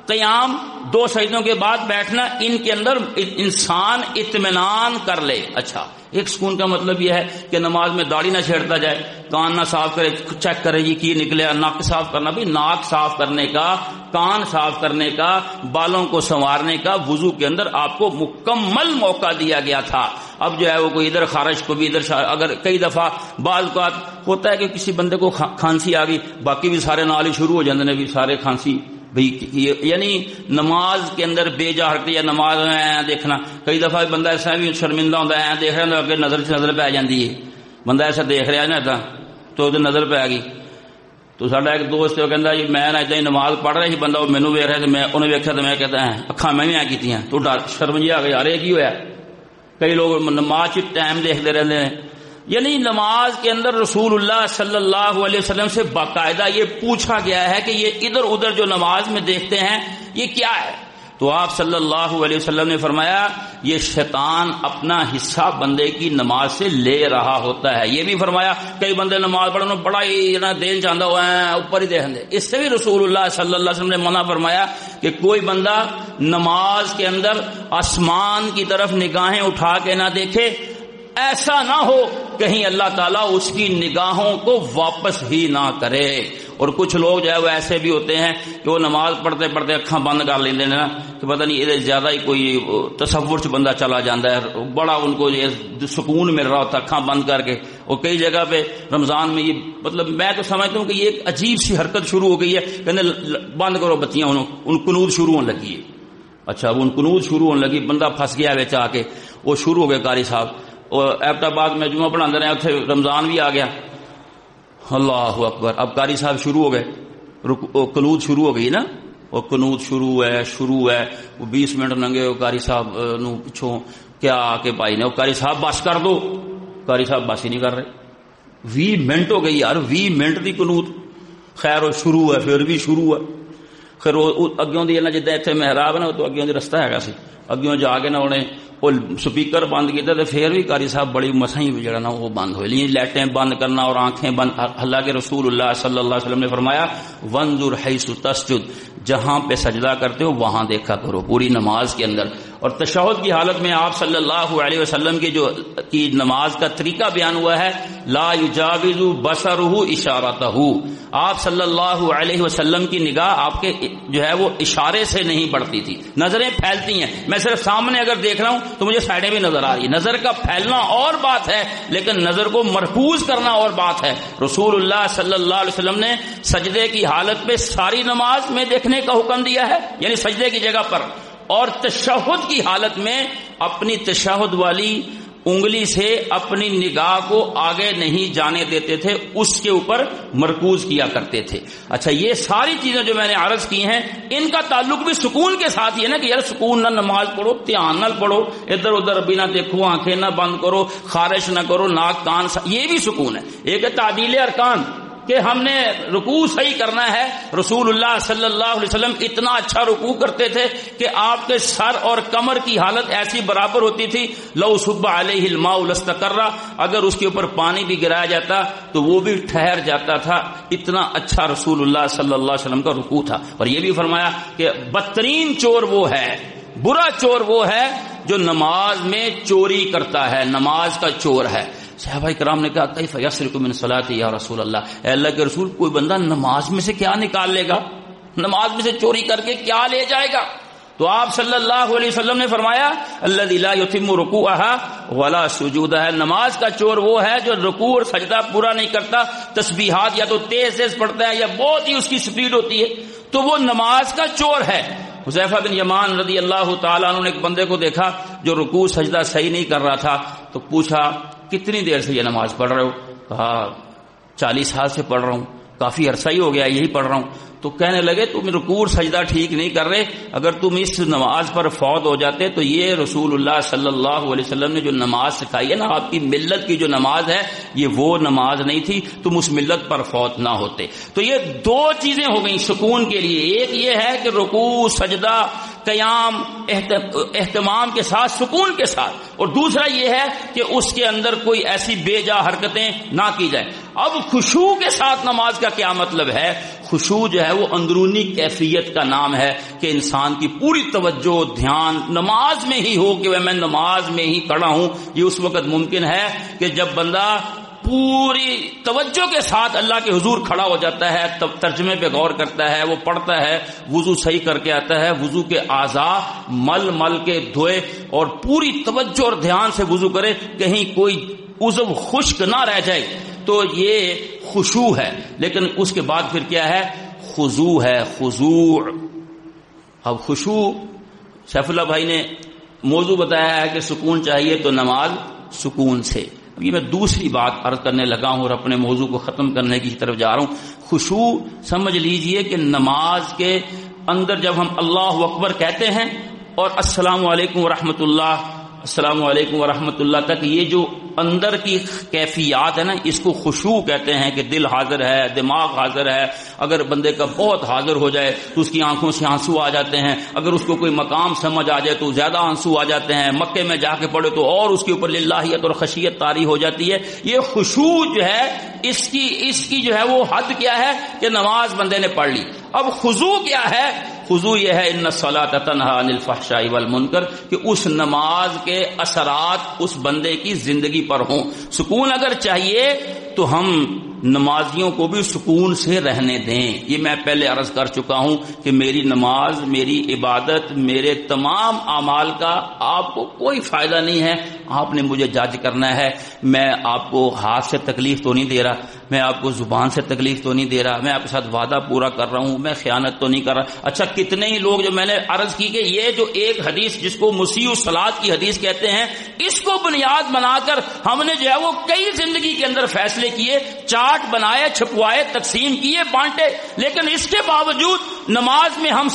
قیام، 2 سجدوں کے بعد بیٹھنا، ان کے اندر انسان اطمینان کر لے. اچھا، ایک سکون کا مطلب یہ ہے کہ نماز میں داڑھی نہ چھیڑتا جائے، کان نہ صاف کرے، چیک کرے یہ کی نکلے، ناک صاف کرنا. بھی ناک صاف کرنے کا، کان صاف کرنے کا، بالوں کو سنوارنے کا وضو کے اندر آپ کو مکمل موقع دیا گیا تھا. اب جو ہے وہ کوئی ادھر خارش کو بھی ادھر، اگر کئی دفعہ بعض اوقات ہوتا ہے کہ کسی بندے کو کھانسی آ گئی، باقی بھی سارے نال ہی شروع ہو جاتے ہیں بھی سارے کھانسی. یعنی نماز کے اندر بے جا حرکت یا نماز میں دیکھنا. کئی دفعہ بندہ ایسا بھی شرمندہ ہوتا ہے، دیکھ رہا ہے نظر سے نظر پہ جاتی ہے، بندہ ایسا دیکھ رہا ہے نا تو نظر پہ آ گئی. تو ساڈا ایک دوست وہ کہندا جی میں نا اتنا نماز پڑھ رہا سی، بندہ مینوں ویکھ رہا تے میں انہیں ویکھیا تے میں کہتا ہے اکھاں میں بھی آ کیتیاں تو ڈر شرم جی آ گئی، یار یہ کی ہویا. کئی لوگ نماز چ ٹائم دیکھتے رہتے ہیں. یعنی نماز کے اندر رسول اللہ صلی اللہ علیہ وسلم سے باقاعدہ یہ پوچھا گیا ہے کہ یہ ادھر ادھر جو نماز میں دیکھتے ہیں یہ کیا ہے. تو آپ صلی اللہ علیہ وسلم نے فرمایا یہ شیطان اپنا حصہ بندے کی نماز سے لے رہا ہوتا ہے. یہ بھی فرمایا کئی بندے نماز پڑھنے بڑا ہی دین چاہتا ہوا ہے، اوپر ہی دیکھیں. اس سے بھی رسول اللہ صلی اللہ علیہ وسلم نے منع فرمایا کہ کوئی بندہ نماز کے اندر آسمان کی طرف نگاہیں اٹھا کے نہ دیکھے. ایسا نہ ہو کہیں اللہ تعالیٰ اس کی نگاہوں کو واپس ہی نہ کرے. اور کچھ لوگ جو ہے وہ ایسے بھی ہوتے ہیں کہ وہ نماز پڑھتے پڑھتے اکھاں بند کر لیندے نا کہ پتہ نہیں یہ زیادہ ہی کوئی تصور سے بندہ چلا جاتا ہے، بڑا ان کو یہ سکون مل رہا ہوتا اکھاں بند کر کے. اور کئی جگہ پہ رمضان میں یہ مطلب میں تو سمجھتا ہوں کہ یہ ایک عجیب سی حرکت شروع ہو گئی ہے، کہنے بند کرو بتیاں، ان قنوت شروع ہونے لگی ہے. اچھا وہ ان قنوت شروع ہونے لگی، بندہ پھنس گیا وچ آ کے. وہ شروع ہو گئے قاری صاحب. اور ایبٹ آباد میں جمعہ پڑھا رہے اتنے رمضان بھی آ گیا. اللہ اکبر. اب قاری صاحب شروع ہو گئے، قنوت شروع ہو گئی نا، وہ قنوت شروع ہے. وہ 20 منٹ لنگے قاری صاحب نو پچھوں کیا آ کے پائی نے وہ قاری صاحب بس کر دو. قاری صاحب بس ہی نہیں کر رہے. 20 منٹ ہو گئی یار، 20 منٹ دی قنوت. خیر وہ شروع ہے، پھر بھی شروع ہے. خیر اگوں دی نا جدھر اتنے محراب ہے نا تو اگوں دی رستہ ہے سی، اگوں جا کے نا انہیں وہ سپیکر بند کیا تو پھر بھی قاری صاحب بڑی مسائی جڑا نا وہ بند ہوئی. لائٹیں بند کرنا اور آنکھیں بند. اللہ کے رسول اللہ صلی اللہ علیہ وسلم نے فرمایا وانظر حیث تسجد، جہاں پہ سجدہ کرتے ہو وہاں دیکھا کرو پوری نماز کے اندر. اور تشہد کی حالت میں آپ صلی اللہ علیہ وسلم کی نماز کا طریقہ بیان ہوا ہے لا یجاوز بصرہ اشارتہ. آپ صلی اللہ علیہ وسلم کی نگاہ آپ کے جو ہے وہ اشارے سے نہیں بڑھتی تھی. نظریں پھیلتی ہیں، میں صرف سامنے اگر دیکھ رہا ہوں تو مجھے سائڈیں بھی نظر آ رہی. نظر کا پھیلنا اور بات ہے لیکن نظر کو مرکوز کرنا اور بات ہے. رسول اللہ صلی اللہ علیہ وسلم نے سجدے کی حالت میں ساری نماز میں دیکھنے کا حکم دیا ہے، یعنی سجدے کی جگہ پر. اور تشہد کی حالت میں اپنی تشہد والی انگلی سے اپنی نگاہ کو آگے نہیں جانے دیتے تھے، اس کے اوپر مرکوز کیا کرتے تھے. اچھا یہ ساری چیزیں جو میں نے عرض کی ہیں ان کا تعلق بھی سکون کے ساتھ ہی ہے نا کہ یار سکون نہ نماز پڑھو، دھیان نہ پڑھو، ادھر ادھر بھی نہ دیکھو، آنکھیں نہ بند کرو، خارش نہ کرو، ناک کان یہ بھی سکون ہے. ایک ہے تعدیل ارکان کہ ہم نے رکوع صحیح کرنا ہے. رسول اللہ صلی اللہ علیہ وسلم اتنا اچھا رکوع کرتے تھے کہ آپ کے سر اور کمر کی حالت ایسی برابر ہوتی تھی لو صب علیہ الماء لاستقر، اگر اس کے اوپر پانی بھی گرایا جاتا تو وہ بھی ٹھہر جاتا تھا. اتنا اچھا رسول اللہ صلی اللہ علیہ وسلم کا رکوع تھا. اور یہ بھی فرمایا کہ بدترین چور وہ ہے، برا چور وہ ہے جو نماز میں چوری کرتا ہے، نماز کا چور ہے. صحابہ کرام نے کہا کیف یسرق من صلاتی یا رسول اللہ، اے اللہ کے رسول کوئی بندہ نماز میں سے کیا نکال لے گا، نماز میں سے چوری کر کے کیا لے جائے گا؟ تو آپ صلی اللہ علیہ وسلم نے فرمایا الذی لا یتم رکوعها ولا سجودها، نماز کا چور وہ ہے جو رکوع اور سجدہ پورا نہیں کرتا، تسبیحات یا تو تیز تیز پڑھتا ہے یا بہت ہی اس کی سپیڈ ہوتی ہے، تو وہ نماز کا چور ہے. حذیفہ بن یمان رضی اللہ تعالیٰ عنہ نے ایک بندے کو دیکھا جو رکوع سجدہ صحیح نہیں کر رہا تھا، تو پوچھا کتنی دیر سے یہ نماز پڑھ رہے ہو؟ کہا 40 سال سے پڑھ رہا ہوں، کافی عرصہ ہی ہو گیا یہی پڑھ رہا ہوں. تو کہنے لگے تم رکوع سجدہ ٹھیک نہیں کر رہے، اگر تم اس نماز پر فوت ہو جاتے تو یہ رسول اللہ صلی اللہ علیہ وسلم نے جو نماز سکھائی ہے نا، آپ کی ملت کی جو نماز ہے یہ وہ نماز نہیں تھی، تم اس ملت پر فوت نہ ہوتے. تو یہ دو چیزیں ہو گئیں سکون کے لیے. ایک یہ ہے کہ رکوع سجدہ قیام اہتمام کے ساتھ، سکون کے ساتھ، اور دوسرا یہ ہے کہ اس کے اندر کوئی ایسی بے جا حرکتیں نہ کی جائیں۔ اب خشوع کے ساتھ نماز کا کیا مطلب ہے؟ خشوع جو ہے وہ اندرونی کیفیت کا نام ہے کہ انسان کی پوری توجہ دھیان نماز میں ہی ہو کہ میں نماز میں ہی کھڑا ہوں۔ یہ اس وقت ممکن ہے کہ جب بندہ پوری توجہ کے ساتھ اللہ کے حضور کھڑا ہو جاتا ہے، تب ترجمے پہ غور کرتا ہے، وہ پڑھتا ہے، وضو صحیح کر کے آتا ہے، وضو کے اعضاء مل مل کے دھوئے اور پوری توجہ اور دھیان سے وضو کرے، کہیں کوئی عضو خشک نہ رہ جائے، تو یہ خشوع ہے۔ لیکن اس کے بعد پھر کیا ہے؟ خضوع ہے، خضوع۔ اب خشوع سیف اللہ بھائی نے موضوع بتایا ہے کہ سکون چاہیے تو نماز سکون سے۔ یہ میں دوسری بات عرض کرنے لگا ہوں اور اپنے موضوع کو ختم کرنے کی طرف جا رہا ہوں۔ خشوع سمجھ لیجئے کہ نماز کے اندر جب ہم اللہ اکبر کہتے ہیں اور السلام علیکم ورحمۃ اللہ، السلام علیکم ورحمۃ اللہ تک، یہ جو اندر کی کیفیات ہے نا، اس کو خشوع کہتے ہیں کہ دل حاضر ہے، دماغ حاضر ہے۔ اگر بندے کا بہت حاضر ہو جائے تو اس کی آنکھوں سے آنسو آ جاتے ہیں، اگر اس کو کوئی مقام سمجھ آ جائے تو زیادہ آنسو آ جاتے ہیں، مکے میں جا کے پڑھے تو اور اس کے اوپر للہیت اور خشیت طاری ہو جاتی ہے۔ یہ خشوع جو ہے اس کی جو ہے وہ حد کیا ہے کہ نماز بندے نے پڑھ لی۔ اب خضوع کیا ہے؟ خضوع یہ ہے ان الصلاۃ تنہی عن الفحشاء والمنکر، کہ اس نماز کے اثرات اس بندے کی زندگی پر ہوں۔ سکون اگر چاہیے تو ہم نمازیوں کو بھی سکون سے رہنے دیں۔ یہ میں پہلے عرض کر چکا ہوں کہ میری نماز، میری عبادت، میرے تمام اعمال کا آپ کو کوئی فائدہ نہیں ہے۔ آپ نے مجھے جج کرنا ہے۔ میں آپ کو ہاتھ سے تکلیف تو نہیں دے رہا، میں آپ کو زبان سے تکلیف تو نہیں دے رہا، میں آپ کے ساتھ وعدہ پورا کر رہا ہوں، میں خیانت تو نہیں کر رہا۔ اچھا، کتنے ہی لوگ، جو میں نے عرض کی کہ یہ جو ایک حدیث جس کو مسیء الصلاۃ کی حدیث کہتے ہیں، اس کو بنیاد بنا کر ہم نے جو ہے وہ کئی زندگی کے اندر فیصلے کیے، چارٹ بنائے، چھپوائے، تقسیم کیے، بانٹے، لیکن اس کے باوجود نماز میں ہم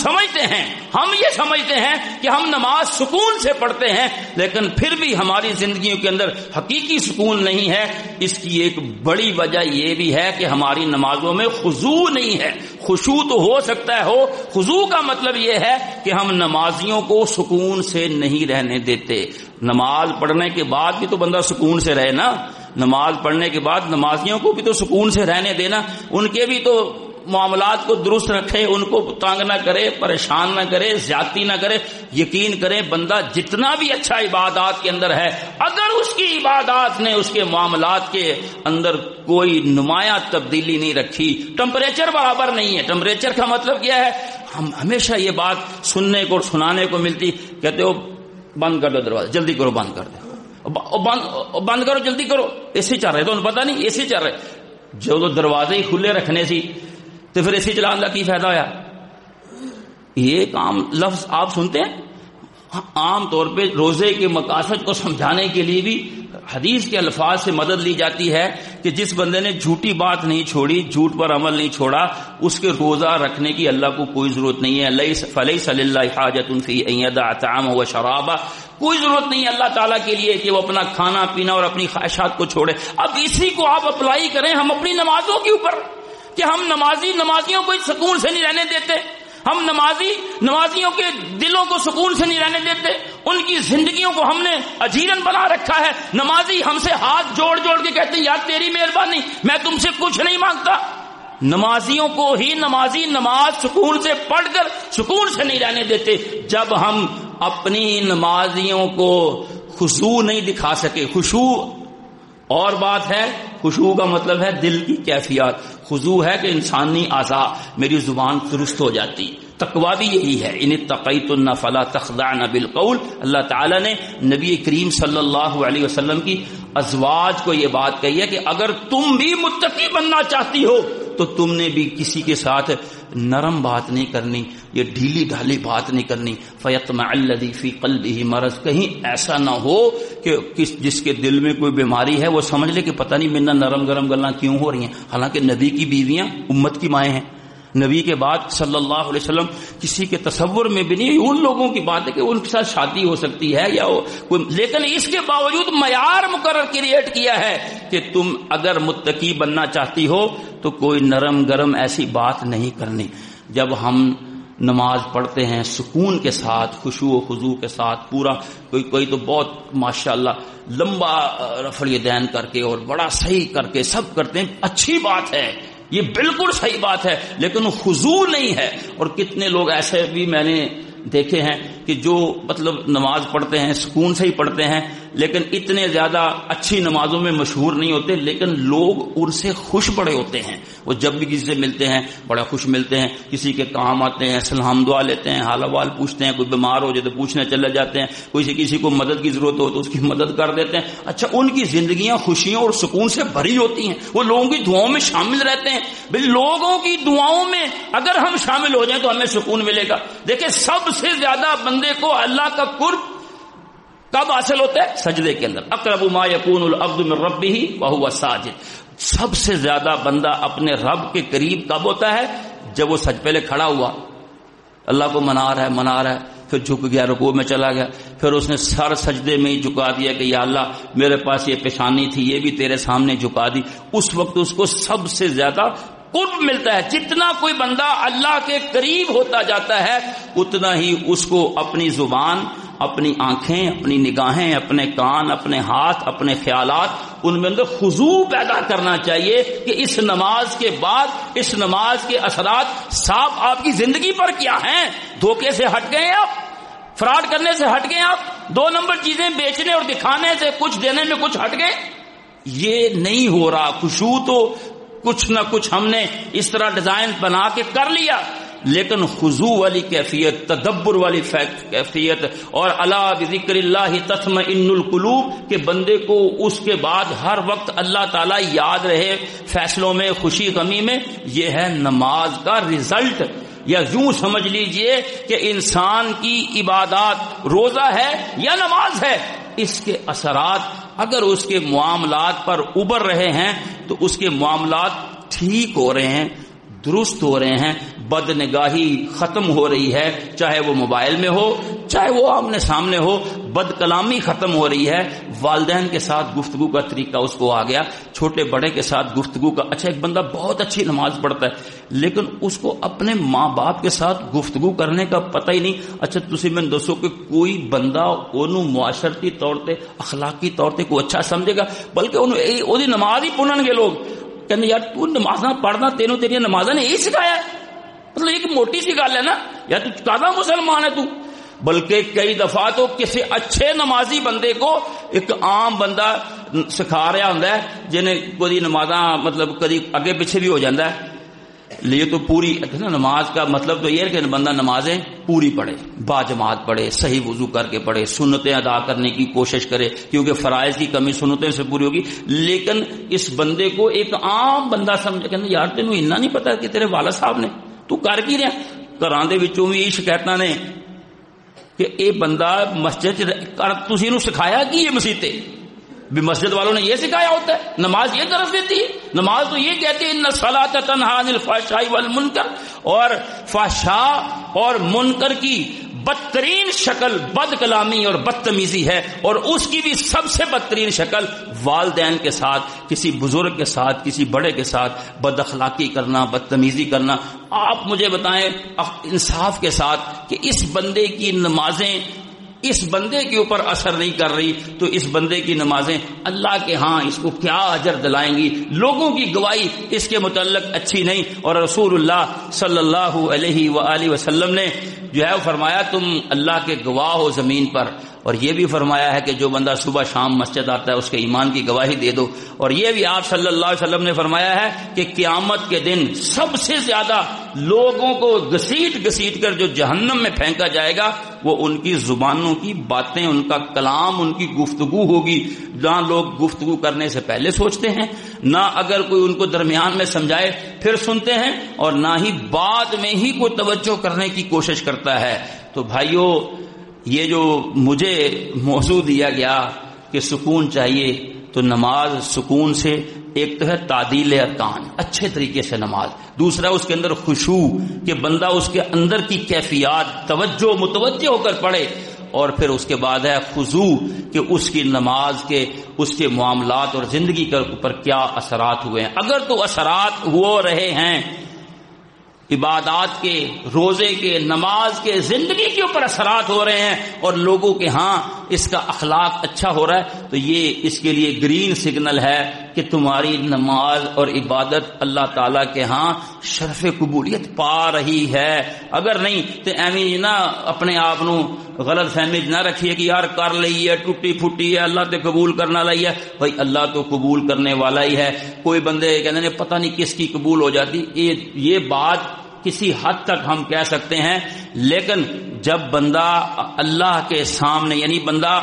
یہ سمجھتے ہیں کہ ہم نماز سکون سے پڑھتے ہیں، لیکن پھر بھی ہماری زندگیوں کے اندر حقیقی سکون نہیں ہے۔ اس کی ایک بڑی وجہ یہ بھی ہے کہ ہماری نمازوں میں خضوع نہیں ہے۔ خشوع تو ہو سکتا ہے ہو، خضوع کا مطلب یہ ہے کہ ہم نمازیوں کو سکون سے نہیں رہنے دیتے۔ نماز پڑھنے کے بعد بھی تو بندہ سکون سے رہے نا، نماز پڑھنے کے بعد نمازیوں کو بھی تو سکون سے رہنے دینا، ان کے بھی تو معاملات کو درست رکھے، ان کو تنگ نہ کرے، پریشان نہ کرے، زیادتی نہ کرے۔ یقین کریں، بندہ جتنا بھی اچھا عبادات کے اندر ہے، اگر اس کی عبادات نے اس کے معاملات کے اندر کوئی نمایاں تبدیلی نہیں رکھی، ٹمپریچر برابر نہیں ہے۔ ٹمپریچر کا مطلب کیا ہے؟ ہم ہمیشہ یہ بات سننے کو اور سنانے کو ملتی، کہتے ہو بند کر دو دروازہ، جلدی کرو، بند کر دو، بند کرو، جلدی کرو، اے سی چل رہے تو انہیں پتا نہیں اے سی چل رہے، جو دروازے ہی کھلے رکھنے سی تو پھر اے سی چلانے کا کی فائدہ ہوا؟ یہ ایک عام لفظ آپ سنتے ہیں، عام طور پہ روزے کے مقاصد کو سمجھانے کے لیے بھی حدیث کے الفاظ سے مدد لی جاتی ہے کہ جس بندے نے جھوٹی بات نہیں چھوڑی، جھوٹ پر عمل نہیں چھوڑا، اس کے روزہ رکھنے کی اللہ کو کوئی ضرورت نہیں ہے۔ فلیس للہ حاجۃ فی ان یدع طعامہ وشرابہ، کوئی ضرورت نہیں ہے اللہ تعالیٰ کے لیے کہ وہ اپنا کھانا پینا اور اپنی خواہشات کو چھوڑے۔ اب اسی کو آپ اپلائی کریں ہم اپنی نمازوں کے اوپر، کہ ہم نمازیوں کو سکون سے نہیں رہنے دیتے، ہم نمازیوں کے دلوں کو سکون سے نہیں رہنے دیتے، ان کی زندگیوں کو ہم نے اجیرن بنا رکھا ہے۔ نمازی ہم سے ہاتھ جوڑ جوڑ کے کہتے ہیں یار تیری مہربانی، میں تم سے کچھ نہیں مانگتا۔ نمازیوں کو ہی نمازی نماز سکون سے پڑھ کر سکون سے نہیں رہنے دیتے۔ جب ہم اپنی نمازیوں کو خشوع نہیں دکھا سکے، خشوع اور بات ہے، خشوع کا مطلب ہے دل کی کیفیات، خضوع ہے کہ انسانی اعضاء، میری زبان درست ہو جاتی۔ تقویٰ بھی یہی ہے، ان اتقیتن فلا تخضعن بالقول۔ اللہ تعالیٰ نے نبی کریم صلی اللہ علیہ وسلم کی ازواج کو یہ بات کہی ہے کہ اگر تم بھی متقی بننا چاہتی ہو تو تم نے بھی کسی کے ساتھ نرم بات نہیں کرنی، یہ ڈھیلی ڈھالی بات نہیں کرنی۔ فیطمع الذی فی قلبہ مرض، کہیں ایسا نہ ہو کہ جس کے دل میں کوئی بیماری ہے وہ سمجھ لے کہ پتہ نہیں میرے نرم گرم گلاں کیوں ہو رہی ہیں، حالانکہ نبی کی بیویاں امت کی مائیں ہیں۔ نبی کے بعد صلی اللہ علیہ وسلم کسی کے تصور میں بھی نہیں، ان لوگوں کی بات ہے کہ ان کے ساتھ شادی ہو سکتی ہے یا کوئی، لیکن اس کے باوجود معیار مقرر کریٹ کیا ہے کہ تم اگر متقی بننا چاہتی ہو تو کوئی نرم گرم ایسی بات نہیں کرنی۔ جب ہم نماز پڑھتے ہیں سکون کے ساتھ، خشوع و خضوع کے ساتھ، پورا کوئی تو بہت ماشاءاللہ لمبا رفع الیدین کر کے اور بڑا صحیح کر کے سب کرتے ہیں، اچھی بات ہے، یہ بالکل صحیح بات ہے، لیکن خضوع نہیں ہے۔ اور کتنے لوگ ایسے بھی میں نے دیکھے ہیں کہ جو مطلب نماز پڑھتے ہیں سکون سے ہی پڑھتے ہیں، لیکن اتنے زیادہ اچھی نمازوں میں مشہور نہیں ہوتے، لیکن لوگ ان سے خوش بڑے ہوتے ہیں۔ وہ جب بھی کسی سے ملتے ہیں بڑا خوش ملتے ہیں، کسی کے کام آتے ہیں، سلام دعا لیتے ہیں، حال احوال پوچھتے ہیں، کوئی بیمار ہو جائے تو پوچھنے چلے جاتے ہیں، کسی کو مدد کی ضرورت ہو تو اس کی مدد کر دیتے ہیں۔ اچھا، ان کی زندگیاں خوشیوں اور سکون سے بھری ہوتی ہیں، وہ لوگوں کی دعاؤں میں شامل رہتے ہیں۔ بھئی لوگوں کی دعاؤں میں اگر ہم شامل ہو جائیں تو ہمیں سکون ملے گا۔ دیکھیں سب سے زیادہ بندے کو اللہ کا قرب کب حاصل ہوتا ہے؟ سجدے کے اندر۔ اقرب ما یکون العبد من ربہ وہو ساجد۔ سب سے زیادہ بندہ اپنے رب کے قریب کب ہوتا ہے؟ جب وہ پہلے کھڑا ہوا، اللہ کو منا رہا ہے، پھر جھک گیا، رکوع میں چلا گیا، پھر اس نے سر سجدے میں ہی جھکا دیا کہ یا اللہ میرے پاس یہ پیشانی تھی، یہ بھی تیرے سامنے جھکا دی۔ اس وقت اس کو سب سے زیادہ قرب ملتا ہے۔ جتنا کوئی بندہ اللہ کے قریب ہوتا جاتا ہے اتنا ہی اس کو اپنی زبان، اپنی آنکھیں، اپنی نگاہیں، اپنے کان، اپنے ہاتھ، اپنے خیالات، ان میں اندر خضوع پیدا کرنا چاہیے کہ اس نماز کے بعد اس نماز کے اثرات صاحب آپ کی زندگی پر کیا ہیں۔ دھوکے سے ہٹ گئے آپ، فراڈ کرنے سے ہٹ گئے آپ، 2 نمبر چیزیں بیچنے اور دکھانے سے کچھ دینے میں کچھ ہٹ گئے، یہ نہیں ہو رہا۔ خشوع تو کچھ نہ کچھ ہم نے اس طرح ڈیزائن بنا کے کر لیا، لیکن خضوع والی کیفیت، تدبر والی کیفیت، اور الا بذکر اللہ تطمئن القلوب کہ بندے کو اس کے بعد ہر وقت اللہ تعالیٰ یاد رہے فیصلوں میں، خوشی غمی میں، یہ ہے نماز کا رزلٹ۔ یا یوں سمجھ لیجئے کہ انسان کی عبادات روزہ ہے یا نماز ہے، اس کے اثرات اگر اس کے معاملات پر ابھر رہے ہیں تو اس کے معاملات ٹھیک ہو رہے ہیں، درست ہو رہے ہیں، بد نگاہی ختم ہو رہی ہے، چاہے وہ موبائل میں ہو چاہے وہ آمنے سامنے ہو، بد کلامی ختم ہو رہی ہے، والدین کے ساتھ گفتگو کا طریقہ اس کو آ گیا، چھوٹے بڑے کے ساتھ گفتگو کا۔ اچھا، ایک بندہ بہت اچھی نماز پڑھتا ہے لیکن اس کو اپنے ماں باپ کے ساتھ گفتگو کرنے کا پتہ ہی نہیں۔ اچھا تسی میں دسو کہ کوئی بندہ انہوں معاشرتی طور تے اخلاقی طور تے کو اچھا سمجھے گا، بلکہ انہوں دی نماز ہی پنن گے لوگ، کہنے یار تو نماز نہ پڑھنا، تینوں تیری نمازیں نے یہی سکھایا ہے۔ مطلب ایک موٹی سی گل ہے نا، یا تو کادا مسلمان ہے تو۔ بلکہ کئی دفعہ تو کسی اچھے نمازی بندے کو ایک عام بندہ سکھا رہا ہوندا ہے، جنہیں کوئی نمازاں مطلب کدی اگے پیچھے بھی ہو جاتا ہے، لیے تو پوری نماز کا مطلب تو یہ ہے کہ بندہ نمازیں پوری پڑھے، با جماعت پڑھے، صحیح وضو کر کے پڑھے، سنتیں ادا کرنے کی کوشش کرے، کیونکہ فرائض کی کمی سنتیں سے پوری ہوگی۔ لیکن اس بندے کو ایک عام بندہ سمجھے کہ یار تینوں اتنا نہیں پتا کہ تیرے والد صاحب نے تو کر کی رہا۔ گھراں دے وچوں بھی یہ شکایتاں نے کہ اے بندہ مسجد تسی انہوں سکھایا کہ یہ مسیتے بھی مسجد والوں نے یہ سکھایا ہوتا ہے، نماز یہ درس دیتی ہے، نماز تو یہ کہتی ہے ان الصلاۃ تنہی عن الفحشاء والمنکر، اور فحشاء اور منکر کی بدترین شکل بد کلامی اور بدتمیزی ہے، اور اس کی بھی سب سے بدترین شکل والدین کے ساتھ، کسی بزرگ کے ساتھ، کسی بڑے کے ساتھ بد اخلاقی کرنا، بدتمیزی کرنا۔ آپ مجھے بتائیں انصاف کے ساتھ کہ اس بندے کی نمازیں اس بندے کے اوپر اثر نہیں کر رہی تو اس بندے کی نمازیں اللہ کے ہاں اس کو کیا اجر دلائیں گی؟ لوگوں کی گواہی اس کے متعلق اچھی نہیں۔ اور رسول اللہ صلی اللہ علیہ وآلہ وسلم نے جو ہے فرمایا تم اللہ کے گواہ ہو زمین پر، اور یہ بھی فرمایا ہے کہ جو بندہ صبح شام مسجد آتا ہے اس کے ایمان کی گواہی دے دو، اور یہ بھی آپ صلی اللہ علیہ وسلم نے فرمایا ہے کہ قیامت کے دن سب سے زیادہ لوگوں کو گھسیٹ گھسیٹ کر جو جہنم میں پھینکا جائے گا وہ ان کی زبانوں کی باتیں، ان کا کلام، ان کی گفتگو ہوگی۔ نہ لوگ گفتگو کرنے سے پہلے سوچتے ہیں، نہ اگر کوئی ان کو درمیان میں سمجھائے پھر سنتے ہیں، اور نہ ہی بعد میں ہی کوئی توجہ کرنے کی کوشش کرتا ہے۔ تو بھائیو، یہ جو مجھے موضوع دیا گیا کہ سکون چاہیے، تو نماز سکون سے، ایک تو ہے تعدیل ارکان، اچھے طریقے سے نماز، دوسرا اس کے اندر خشوع کہ بندہ اس کے اندر کی کیفیات توجہ متوجہ ہو کر پڑھے، اور پھر اس کے بعد ہے خضوع کہ اس کی نماز کے اس کے معاملات اور زندگی کے اوپر کیا اثرات ہوئے ہیں۔ اگر تو اثرات ہو رہے ہیں عبادات کے، روزے کے، نماز کے، زندگی کے اوپر اثرات ہو رہے ہیں اور لوگوں کے ہاں اس کا اخلاق اچھا ہو رہا ہے، تو یہ اس کے لیے گرین سگنل ہے کہ تمہاری نماز اور عبادت اللہ تعالیٰ کے ہاں شرف قبولیت پا رہی ہے۔ اگر نہیں تو ایویں نہ اپنے آپ نو غلط فہمی نہ رکھیے کہ یار کر لئی ہے، ٹوٹی پھوٹی ہے، اللہ تے قبول کرنا لائی ہے۔ بھائی اللہ تو قبول کرنے والا ہی ہے۔ کوئی بندے کہتے ہیں پتہ نہیں کس کی قبول ہو جاتی، یہ بات کسی حد تک ہم کہہ سکتے ہیں، لیکن جب بندہ اللہ کے سامنے، یعنی بندہ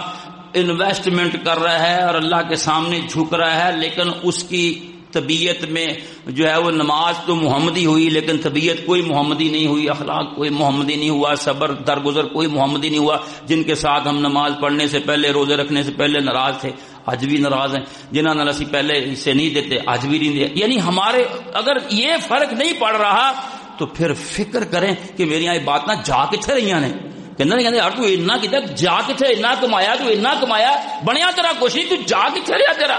انویسٹمنٹ کر رہا ہے اور اللہ کے سامنے جھک رہا ہے، لیکن اس کی طبیعت میں جو ہے وہ نماز تو محمدی ہوئی لیکن طبیعت کوئی محمدی نہیں ہوئی، اخلاق کوئی محمدی نہیں ہوا، صبر درگزر کوئی محمدی نہیں ہوا۔ جن کے ساتھ ہم نماز پڑھنے سے پہلے، روزے رکھنے سے پہلے ناراض تھے، آج بھی ناراض ہیں۔ جنہوں نے اسی پہلے حصے نہیں دیتے، آج بھی نہیں دے۔ یعنی ہمارے اگر یہ فرق نہیں پڑ رہا تو پھر فکر کریں کہ میری یہ بات نہ جا کتنے رہی نے، کہتے یار تو اتنا کتنے جا کتنے، اتنا کمایا تو اتنا کمایا، بنیا تیرا کچھ نہیں، تو جا کتنے رہا تیرا،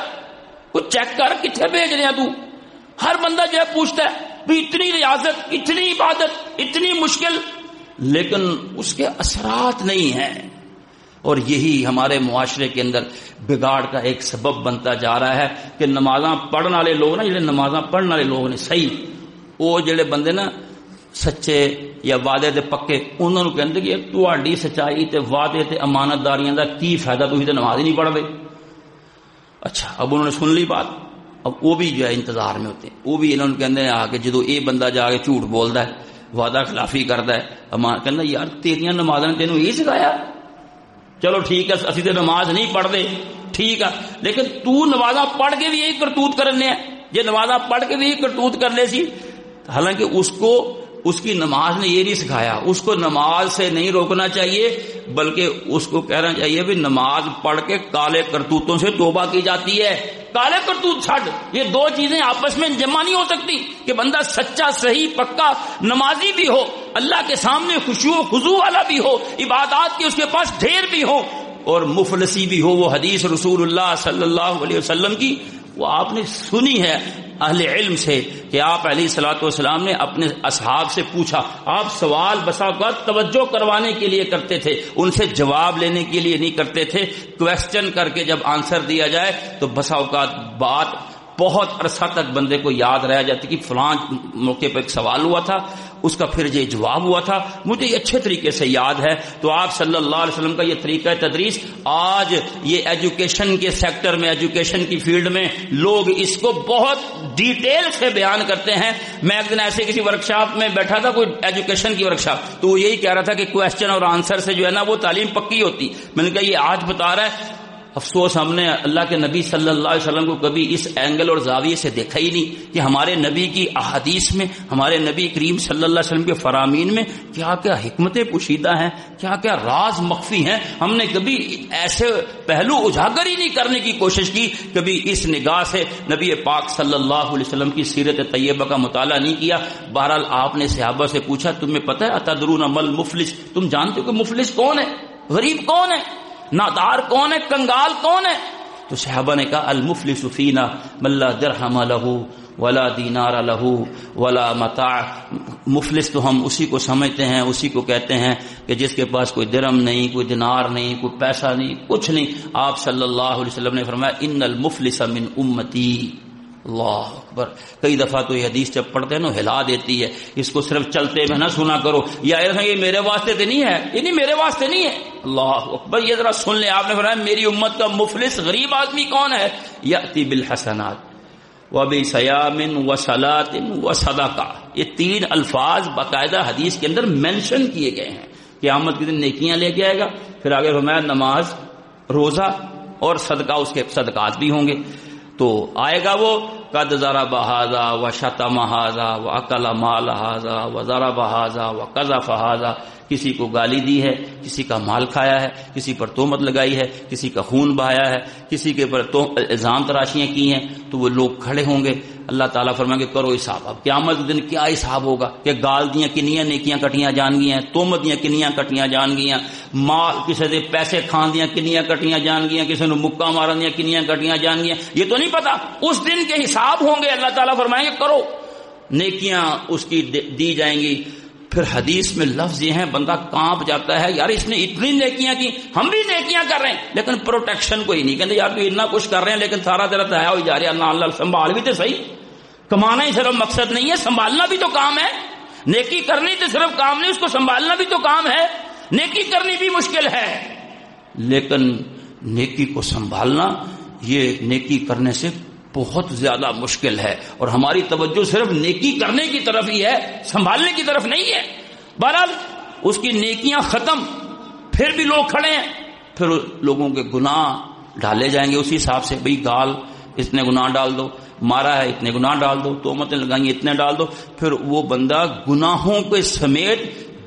کچھ چیک کر کتنے بھیج رہا تو۔ ہر بندہ جو ہے پوچھتا ہے بھی اتنی ریاضت، اتنی عبادت، اتنی مشکل، لیکن اس کے اثرات نہیں ہیں۔ اور یہی ہمارے معاشرے کے اندر بگاڑ کا ایک سبب بنتا جا رہا ہے کہ نمازاں پڑھنے والے لوگ نا، جڑے نمازاں پڑھنے والے لوگ نے صحیح، وہ جڑے بندے نا سچے یا وعدے دے پکے، انہوں نے کہتے کہ تہاڈی سچائی تے وعدے تے امانت داریاں دا کی فائدہ، تسی تے نماز ہی نہیں پڑھ دے۔ اچھا اب انہوں نے سن لی بات، اب وہ بھی جو ہے انتظار میں ہوتے ہیں، وہ بھی انہوں نے کہتے ہیں آ کے جدو یہ بندہ جا کے جھوٹ بولتا ہے، وعدہ خلافی کرتا ہے، کہتا یار تیریاں نمازاں نے تینوں یہ سکھایا، چلو ٹھیک ہے اسی تے نماز نہیں پڑھتے ٹھیک ہے، لیکن تو نمازاں پڑھ کے بھی یہی کرتوت کرنے ہیں، جی نمازاں پڑھ کے بھی یہی کرتوت کرنے سی، حالانکہ اس کی نماز نے یہ نہیں سکھایا، اس کو نماز سے نہیں روکنا چاہیے، بلکہ اس کو کہنا چاہیے بھی نماز پڑھ کے کالے کرتوتوں سے توبہ کی جاتی ہے۔ کالے کرتوت چھڈ، یہ دو چیزیں آپس میں جمع نہیں ہو سکتی کہ بندہ سچا صحیح پکا نمازی بھی ہو، اللہ کے سامنے خشوع و خضوع والا بھی ہو، عبادات کی اس کے پاس ڈھیر بھی ہو، اور مفلسی بھی ہو۔ وہ حدیث رسول اللہ صلی اللہ علیہ وسلم کی وہ آپ نے سنی ہے اہل علم سے کہ آپ علیہ الصلوۃ والسلام نے اپنے اصحاب سے پوچھا، آپ سوال بسا اوقات توجہ کروانے کے لیے کرتے تھے، ان سے جواب لینے کے لیے نہیں کرتے تھے۔ کویسچن کر کے جب آنسر دیا جائے تو بسا اوقات بات بہت عرصہ تک بندے کو یاد رہ جاتی کہ فلاں موقع پر ایک سوال ہوا تھا، اس کا پھر یہ جواب ہوا تھا، مجھے یہ اچھے طریقے سے یاد ہے۔ تو آپ صلی اللہ علیہ وسلم کا یہ طریقہ تدریس آج یہ ایجوکیشن کے سیکٹر میں، ایجوکیشن کی فیلڈ میں لوگ اس کو بہت ڈیٹیل سے بیان کرتے ہیں۔ میں ایک دن ایسے کسی ورکشاپ میں بیٹھا تھا، کوئی ایجوکیشن کی ورکشاپ، تو وہ یہی کہہ رہا تھا کہ کویسچن اور آنسر سے جو ہے نا وہ تعلیم پکی ہوتی۔ میں نے کہا یہ آج بتا رہا ہے، افسوس ہم نے اللہ کے نبی صلی اللہ علیہ وسلم کو کبھی اس اینگل اور زاویے سے دیکھا ہی نہیں کہ ہمارے نبی کی احادیث میں، ہمارے نبی کریم صلی اللہ علیہ وسلم کے فرامین میں کیا کیا حکمتیں پوشیدہ ہیں، کیا کیا راز مخفی ہیں۔ ہم نے کبھی ایسے پہلو اجاگر ہی نہیں کرنے کی کوشش کی، کبھی اس نگاہ سے نبی پاک صلی اللہ علیہ وسلم کی سیرت طیبہ کا مطالعہ نہیں کیا۔ بہرحال آپ نے صحابہ سے پوچھا تمہیں پتہ ہے اتدرون مل مفلس، تم جانتے ہو کہ مفلس کون ہے، غریب کون ہے، نادار کون ہے، کنگال کون ہے؟ تو صحابہ نے کہا المفلس فینا من لا درہم لہ ولا دینار لہ ولا متاع۔ مفلس تو ہم اسی کو سمجھتے ہیں، اسی کو کہتے ہیں کہ جس کے پاس کوئی درہم نہیں، کوئی دینار نہیں، کوئی پیسہ نہیں، کچھ نہیں۔ آپ صلی اللہ علیہ وسلم نے فرمایا ان المفلس من امتی۔ اللہ اکبر، کئی دفعہ تو یہ حدیث جب پڑھتے ہیں نا ہلا دیتی ہے، اس کو صرف چلتے میں نہ سنا کرو، یا یہ میرے واسطے تو نہیں ہے، یہ نہیں میرے واسطے نہیں ہے۔ اللہ اکبر، یہ ذرا سن لیں، آپ نے فرمایا میری امت کا مفلس غریب آدمی کون ہے؟ یأتی بالحسنات وبصیام وصلاۃ وصدقہ۔ یہ تین الفاظ باقاعدہ حدیث کے اندر مینشن کیے گئے ہیں، قیامت کے دن نیکیاں لے کے آئے گا، پھر آگے فرمایا نماز، روزہ اور صدقہ، اس کے صدقات بھی ہوں گے۔ تو آئے گا وہ قد ضرب ھذا وشتم ھذا واکل مال ھذا وضرب ھذا وقذف ھذا، کسی کو گالی دی ہے، کسی کا مال کھایا ہے، کسی پر تہمت لگائی ہے، کسی کا خون بہایا ہے، کسی کے پر الزام تراشیاں کی ہیں، تو وہ لوگ کھڑے ہوں گے، اللہ تعالیٰ فرمائیں گے کرو حساب۔ اب قیامت کے دن کیا حساب ہوگا کہ گال دیاں کنیاں نیکیاں کٹیاں جان گیاں، تہمت دیاں کنیاں کٹیاں جان گیاں، مال کسی دے پیسے کھان دیاں کنیاں کٹیاں جان گیاں، کسی نے مکہ مارن دیاں کنیاں کٹیاں جان گیاں، یہ تو نہیں پتا۔ اس دن کے حساب ہوں گے، اللہ تعالیٰ فرمائیں گے کرو۔ نیکیاں اس کی دی جائیں گی. پھر حدیث میں لفظ یہ ہیں بندہ کانپ جاتا ہے، یار اس نے اتنی نیکیاں کی، ہم بھی نیکیاں کر رہے ہیں لیکن پروٹیکشن کوئی نہیں. کہتے یار تو اتنا کچھ کر رہے ہیں لیکن سارا تیرا تایا ہو جا رہا ہے. اللہ اللہ سنبھال بھی تو صحیح. کمانا ہی صرف مقصد نہیں ہے، سنبھالنا بھی تو کام ہے. نیکی کرنی تو صرف کام نہیں، اس کو سنبھالنا بھی تو کام ہے. نیکی کرنی بھی مشکل ہے لیکن نیکی کو سنبھالنا یہ نیکی کرنے سے بہت زیادہ مشکل ہے. اور ہماری توجہ صرف نیکی کرنے کی طرف ہی ہے، سنبھالنے کی طرف نہیں ہے. بہرحال اس کی نیکیاں ختم، پھر بھی لوگ کھڑے ہیں، پھر لوگوں کے گناہ ڈالے جائیں گے اسی حساب سے. بھئی گال اتنے گناہ ڈال دو، مارا ہے اتنے گناہ ڈال دو، تہمتیں لگائیں اتنے ڈال دو. پھر وہ بندہ گناہوں کے سمیت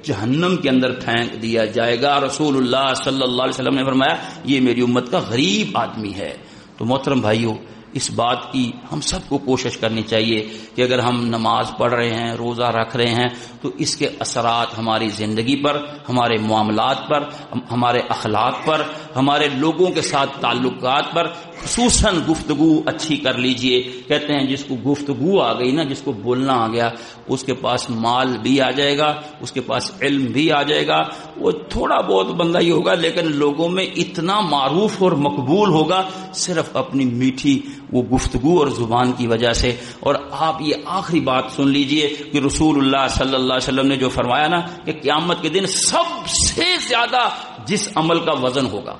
جہنم کے اندر پھینک دیا جائے گا. رسول اللہ صلی اللہ علیہ وسلم نے فرمایا یہ میری امت کا غریب آدمی ہے. تو محترم بھائیو، اس بات کی ہم سب کو کوشش کرنی چاہیے کہ اگر ہم نماز پڑھ رہے ہیں، روزہ رکھ رہے ہیں، تو اس کے اثرات ہماری زندگی پر، ہمارے معاملات پر، ہمارے اخلاق پر، ہمارے لوگوں کے ساتھ تعلقات پر، خصوصاً گفتگو اچھی کر لیجئے. کہتے ہیں جس کو گفتگو آ گئی نا، جس کو بولنا آ گیا، اس کے پاس مال بھی آ جائے گا، اس کے پاس علم بھی آ جائے گا. وہ تھوڑا بہت بندہ ہی ہوگا لیکن لوگوں میں اتنا معروف اور مقبول ہوگا صرف اپنی میٹھی وہ گفتگو اور زبان کی وجہ سے. اور آپ یہ آخری بات سن لیجئے کہ رسول اللہ صلی اللہ علیہ وسلم نے جو فرمایا نا کہ قیامت کے دن سب سے زیادہ جس عمل کا وزن ہوگا،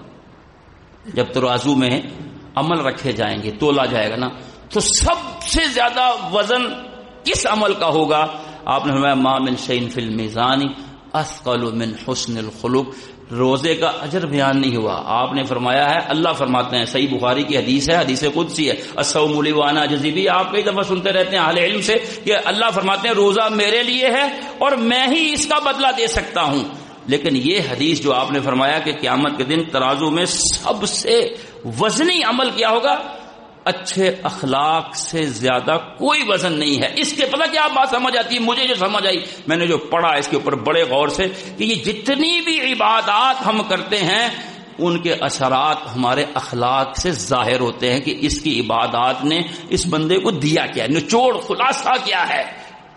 جب ترازو میں عمل رکھے جائیں گے، تولا جائے گا نا، تو سب سے زیادہ وزن کس عمل کا ہوگا؟ آپ نے فرمایا ما من شیء فی المیزان اثقل من حسن الخلق. روزے کا اجر بیان نہیں ہوا. آپ نے فرمایا ہے، اللہ فرماتے ہیں، صحیح بخاری کی حدیث ہے، حدیث قدسی ہے، الصوم لی وانا اجزی بہ. آپ کئی دفعہ سنتے رہتے ہیں اہل علم سے کہ اللہ فرماتے ہیں روزہ میرے لیے ہے اور میں ہی اس کا بدلہ دے سکتا ہوں. لیکن یہ حدیث جو آپ نے فرمایا کہ قیامت کے دن ترازو میں سب سے وزنی عمل کیا ہوگا، اچھے اخلاق سے زیادہ کوئی وزن نہیں ہے. اس کے پتہ کیا بات سمجھ آتی ہے؟ مجھے جو سمجھ آئی، میں نے جو پڑھا اس کے اوپر بڑے غور سے، کہ یہ جتنی بھی عبادات ہم کرتے ہیں ان کے اثرات ہمارے اخلاق سے ظاہر ہوتے ہیں کہ اس کی عبادات نے اس بندے کو دیا کیا، نچوڑ خلاصہ کیا ہے.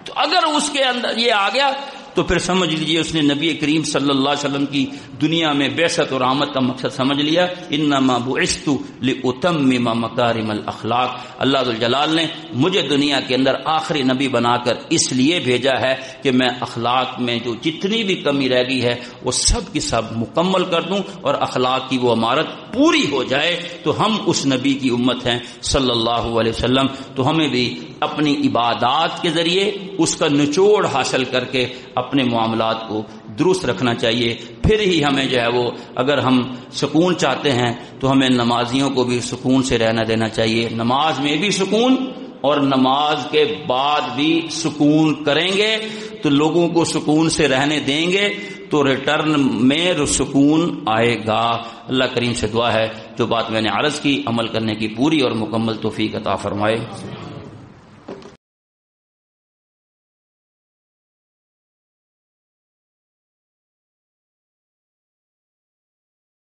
تو اگر اس کے اندر یہ آ گیا تو پھر سمجھ لیجئے اس نے نبی کریم صلی اللہ علیہ وسلم کی دنیا میں بعثت اور آمد کا مقصد سمجھ لیا. انما بعثت لاتمم مکارم الاخلاق. اللہ ذوالجلال نے مجھے دنیا کے اندر آخری نبی بنا کر اس لیے بھیجا ہے کہ میں اخلاق میں جو جتنی بھی کمی رہ گئی ہے وہ سب کی سب مکمل کر دوں اور اخلاق کی وہ عمارت پوری ہو جائے. تو ہم اس نبی کی امت ہیں صلی اللہ علیہ وسلم، تو ہمیں بھی اپنی عبادات کے ذریعے اس کا نچوڑ حاصل کر کے اپنے معاملات کو درست رکھنا چاہیے. پھر ہی ہمیں جو ہے وہ، اگر ہم سکون چاہتے ہیں تو ہمیں نمازیوں کو بھی سکون سے رہنا دینا چاہیے. نماز میں بھی سکون اور نماز کے بعد بھی سکون کریں گے تو لوگوں کو سکون سے رہنے دیں گے تو ریٹرن میں سکون آئے گا. اللہ کریم سے دعا ہے جو بات میں نے عرض کی عمل کرنے کی پوری اور مکمل توفیق عطا فرمائے.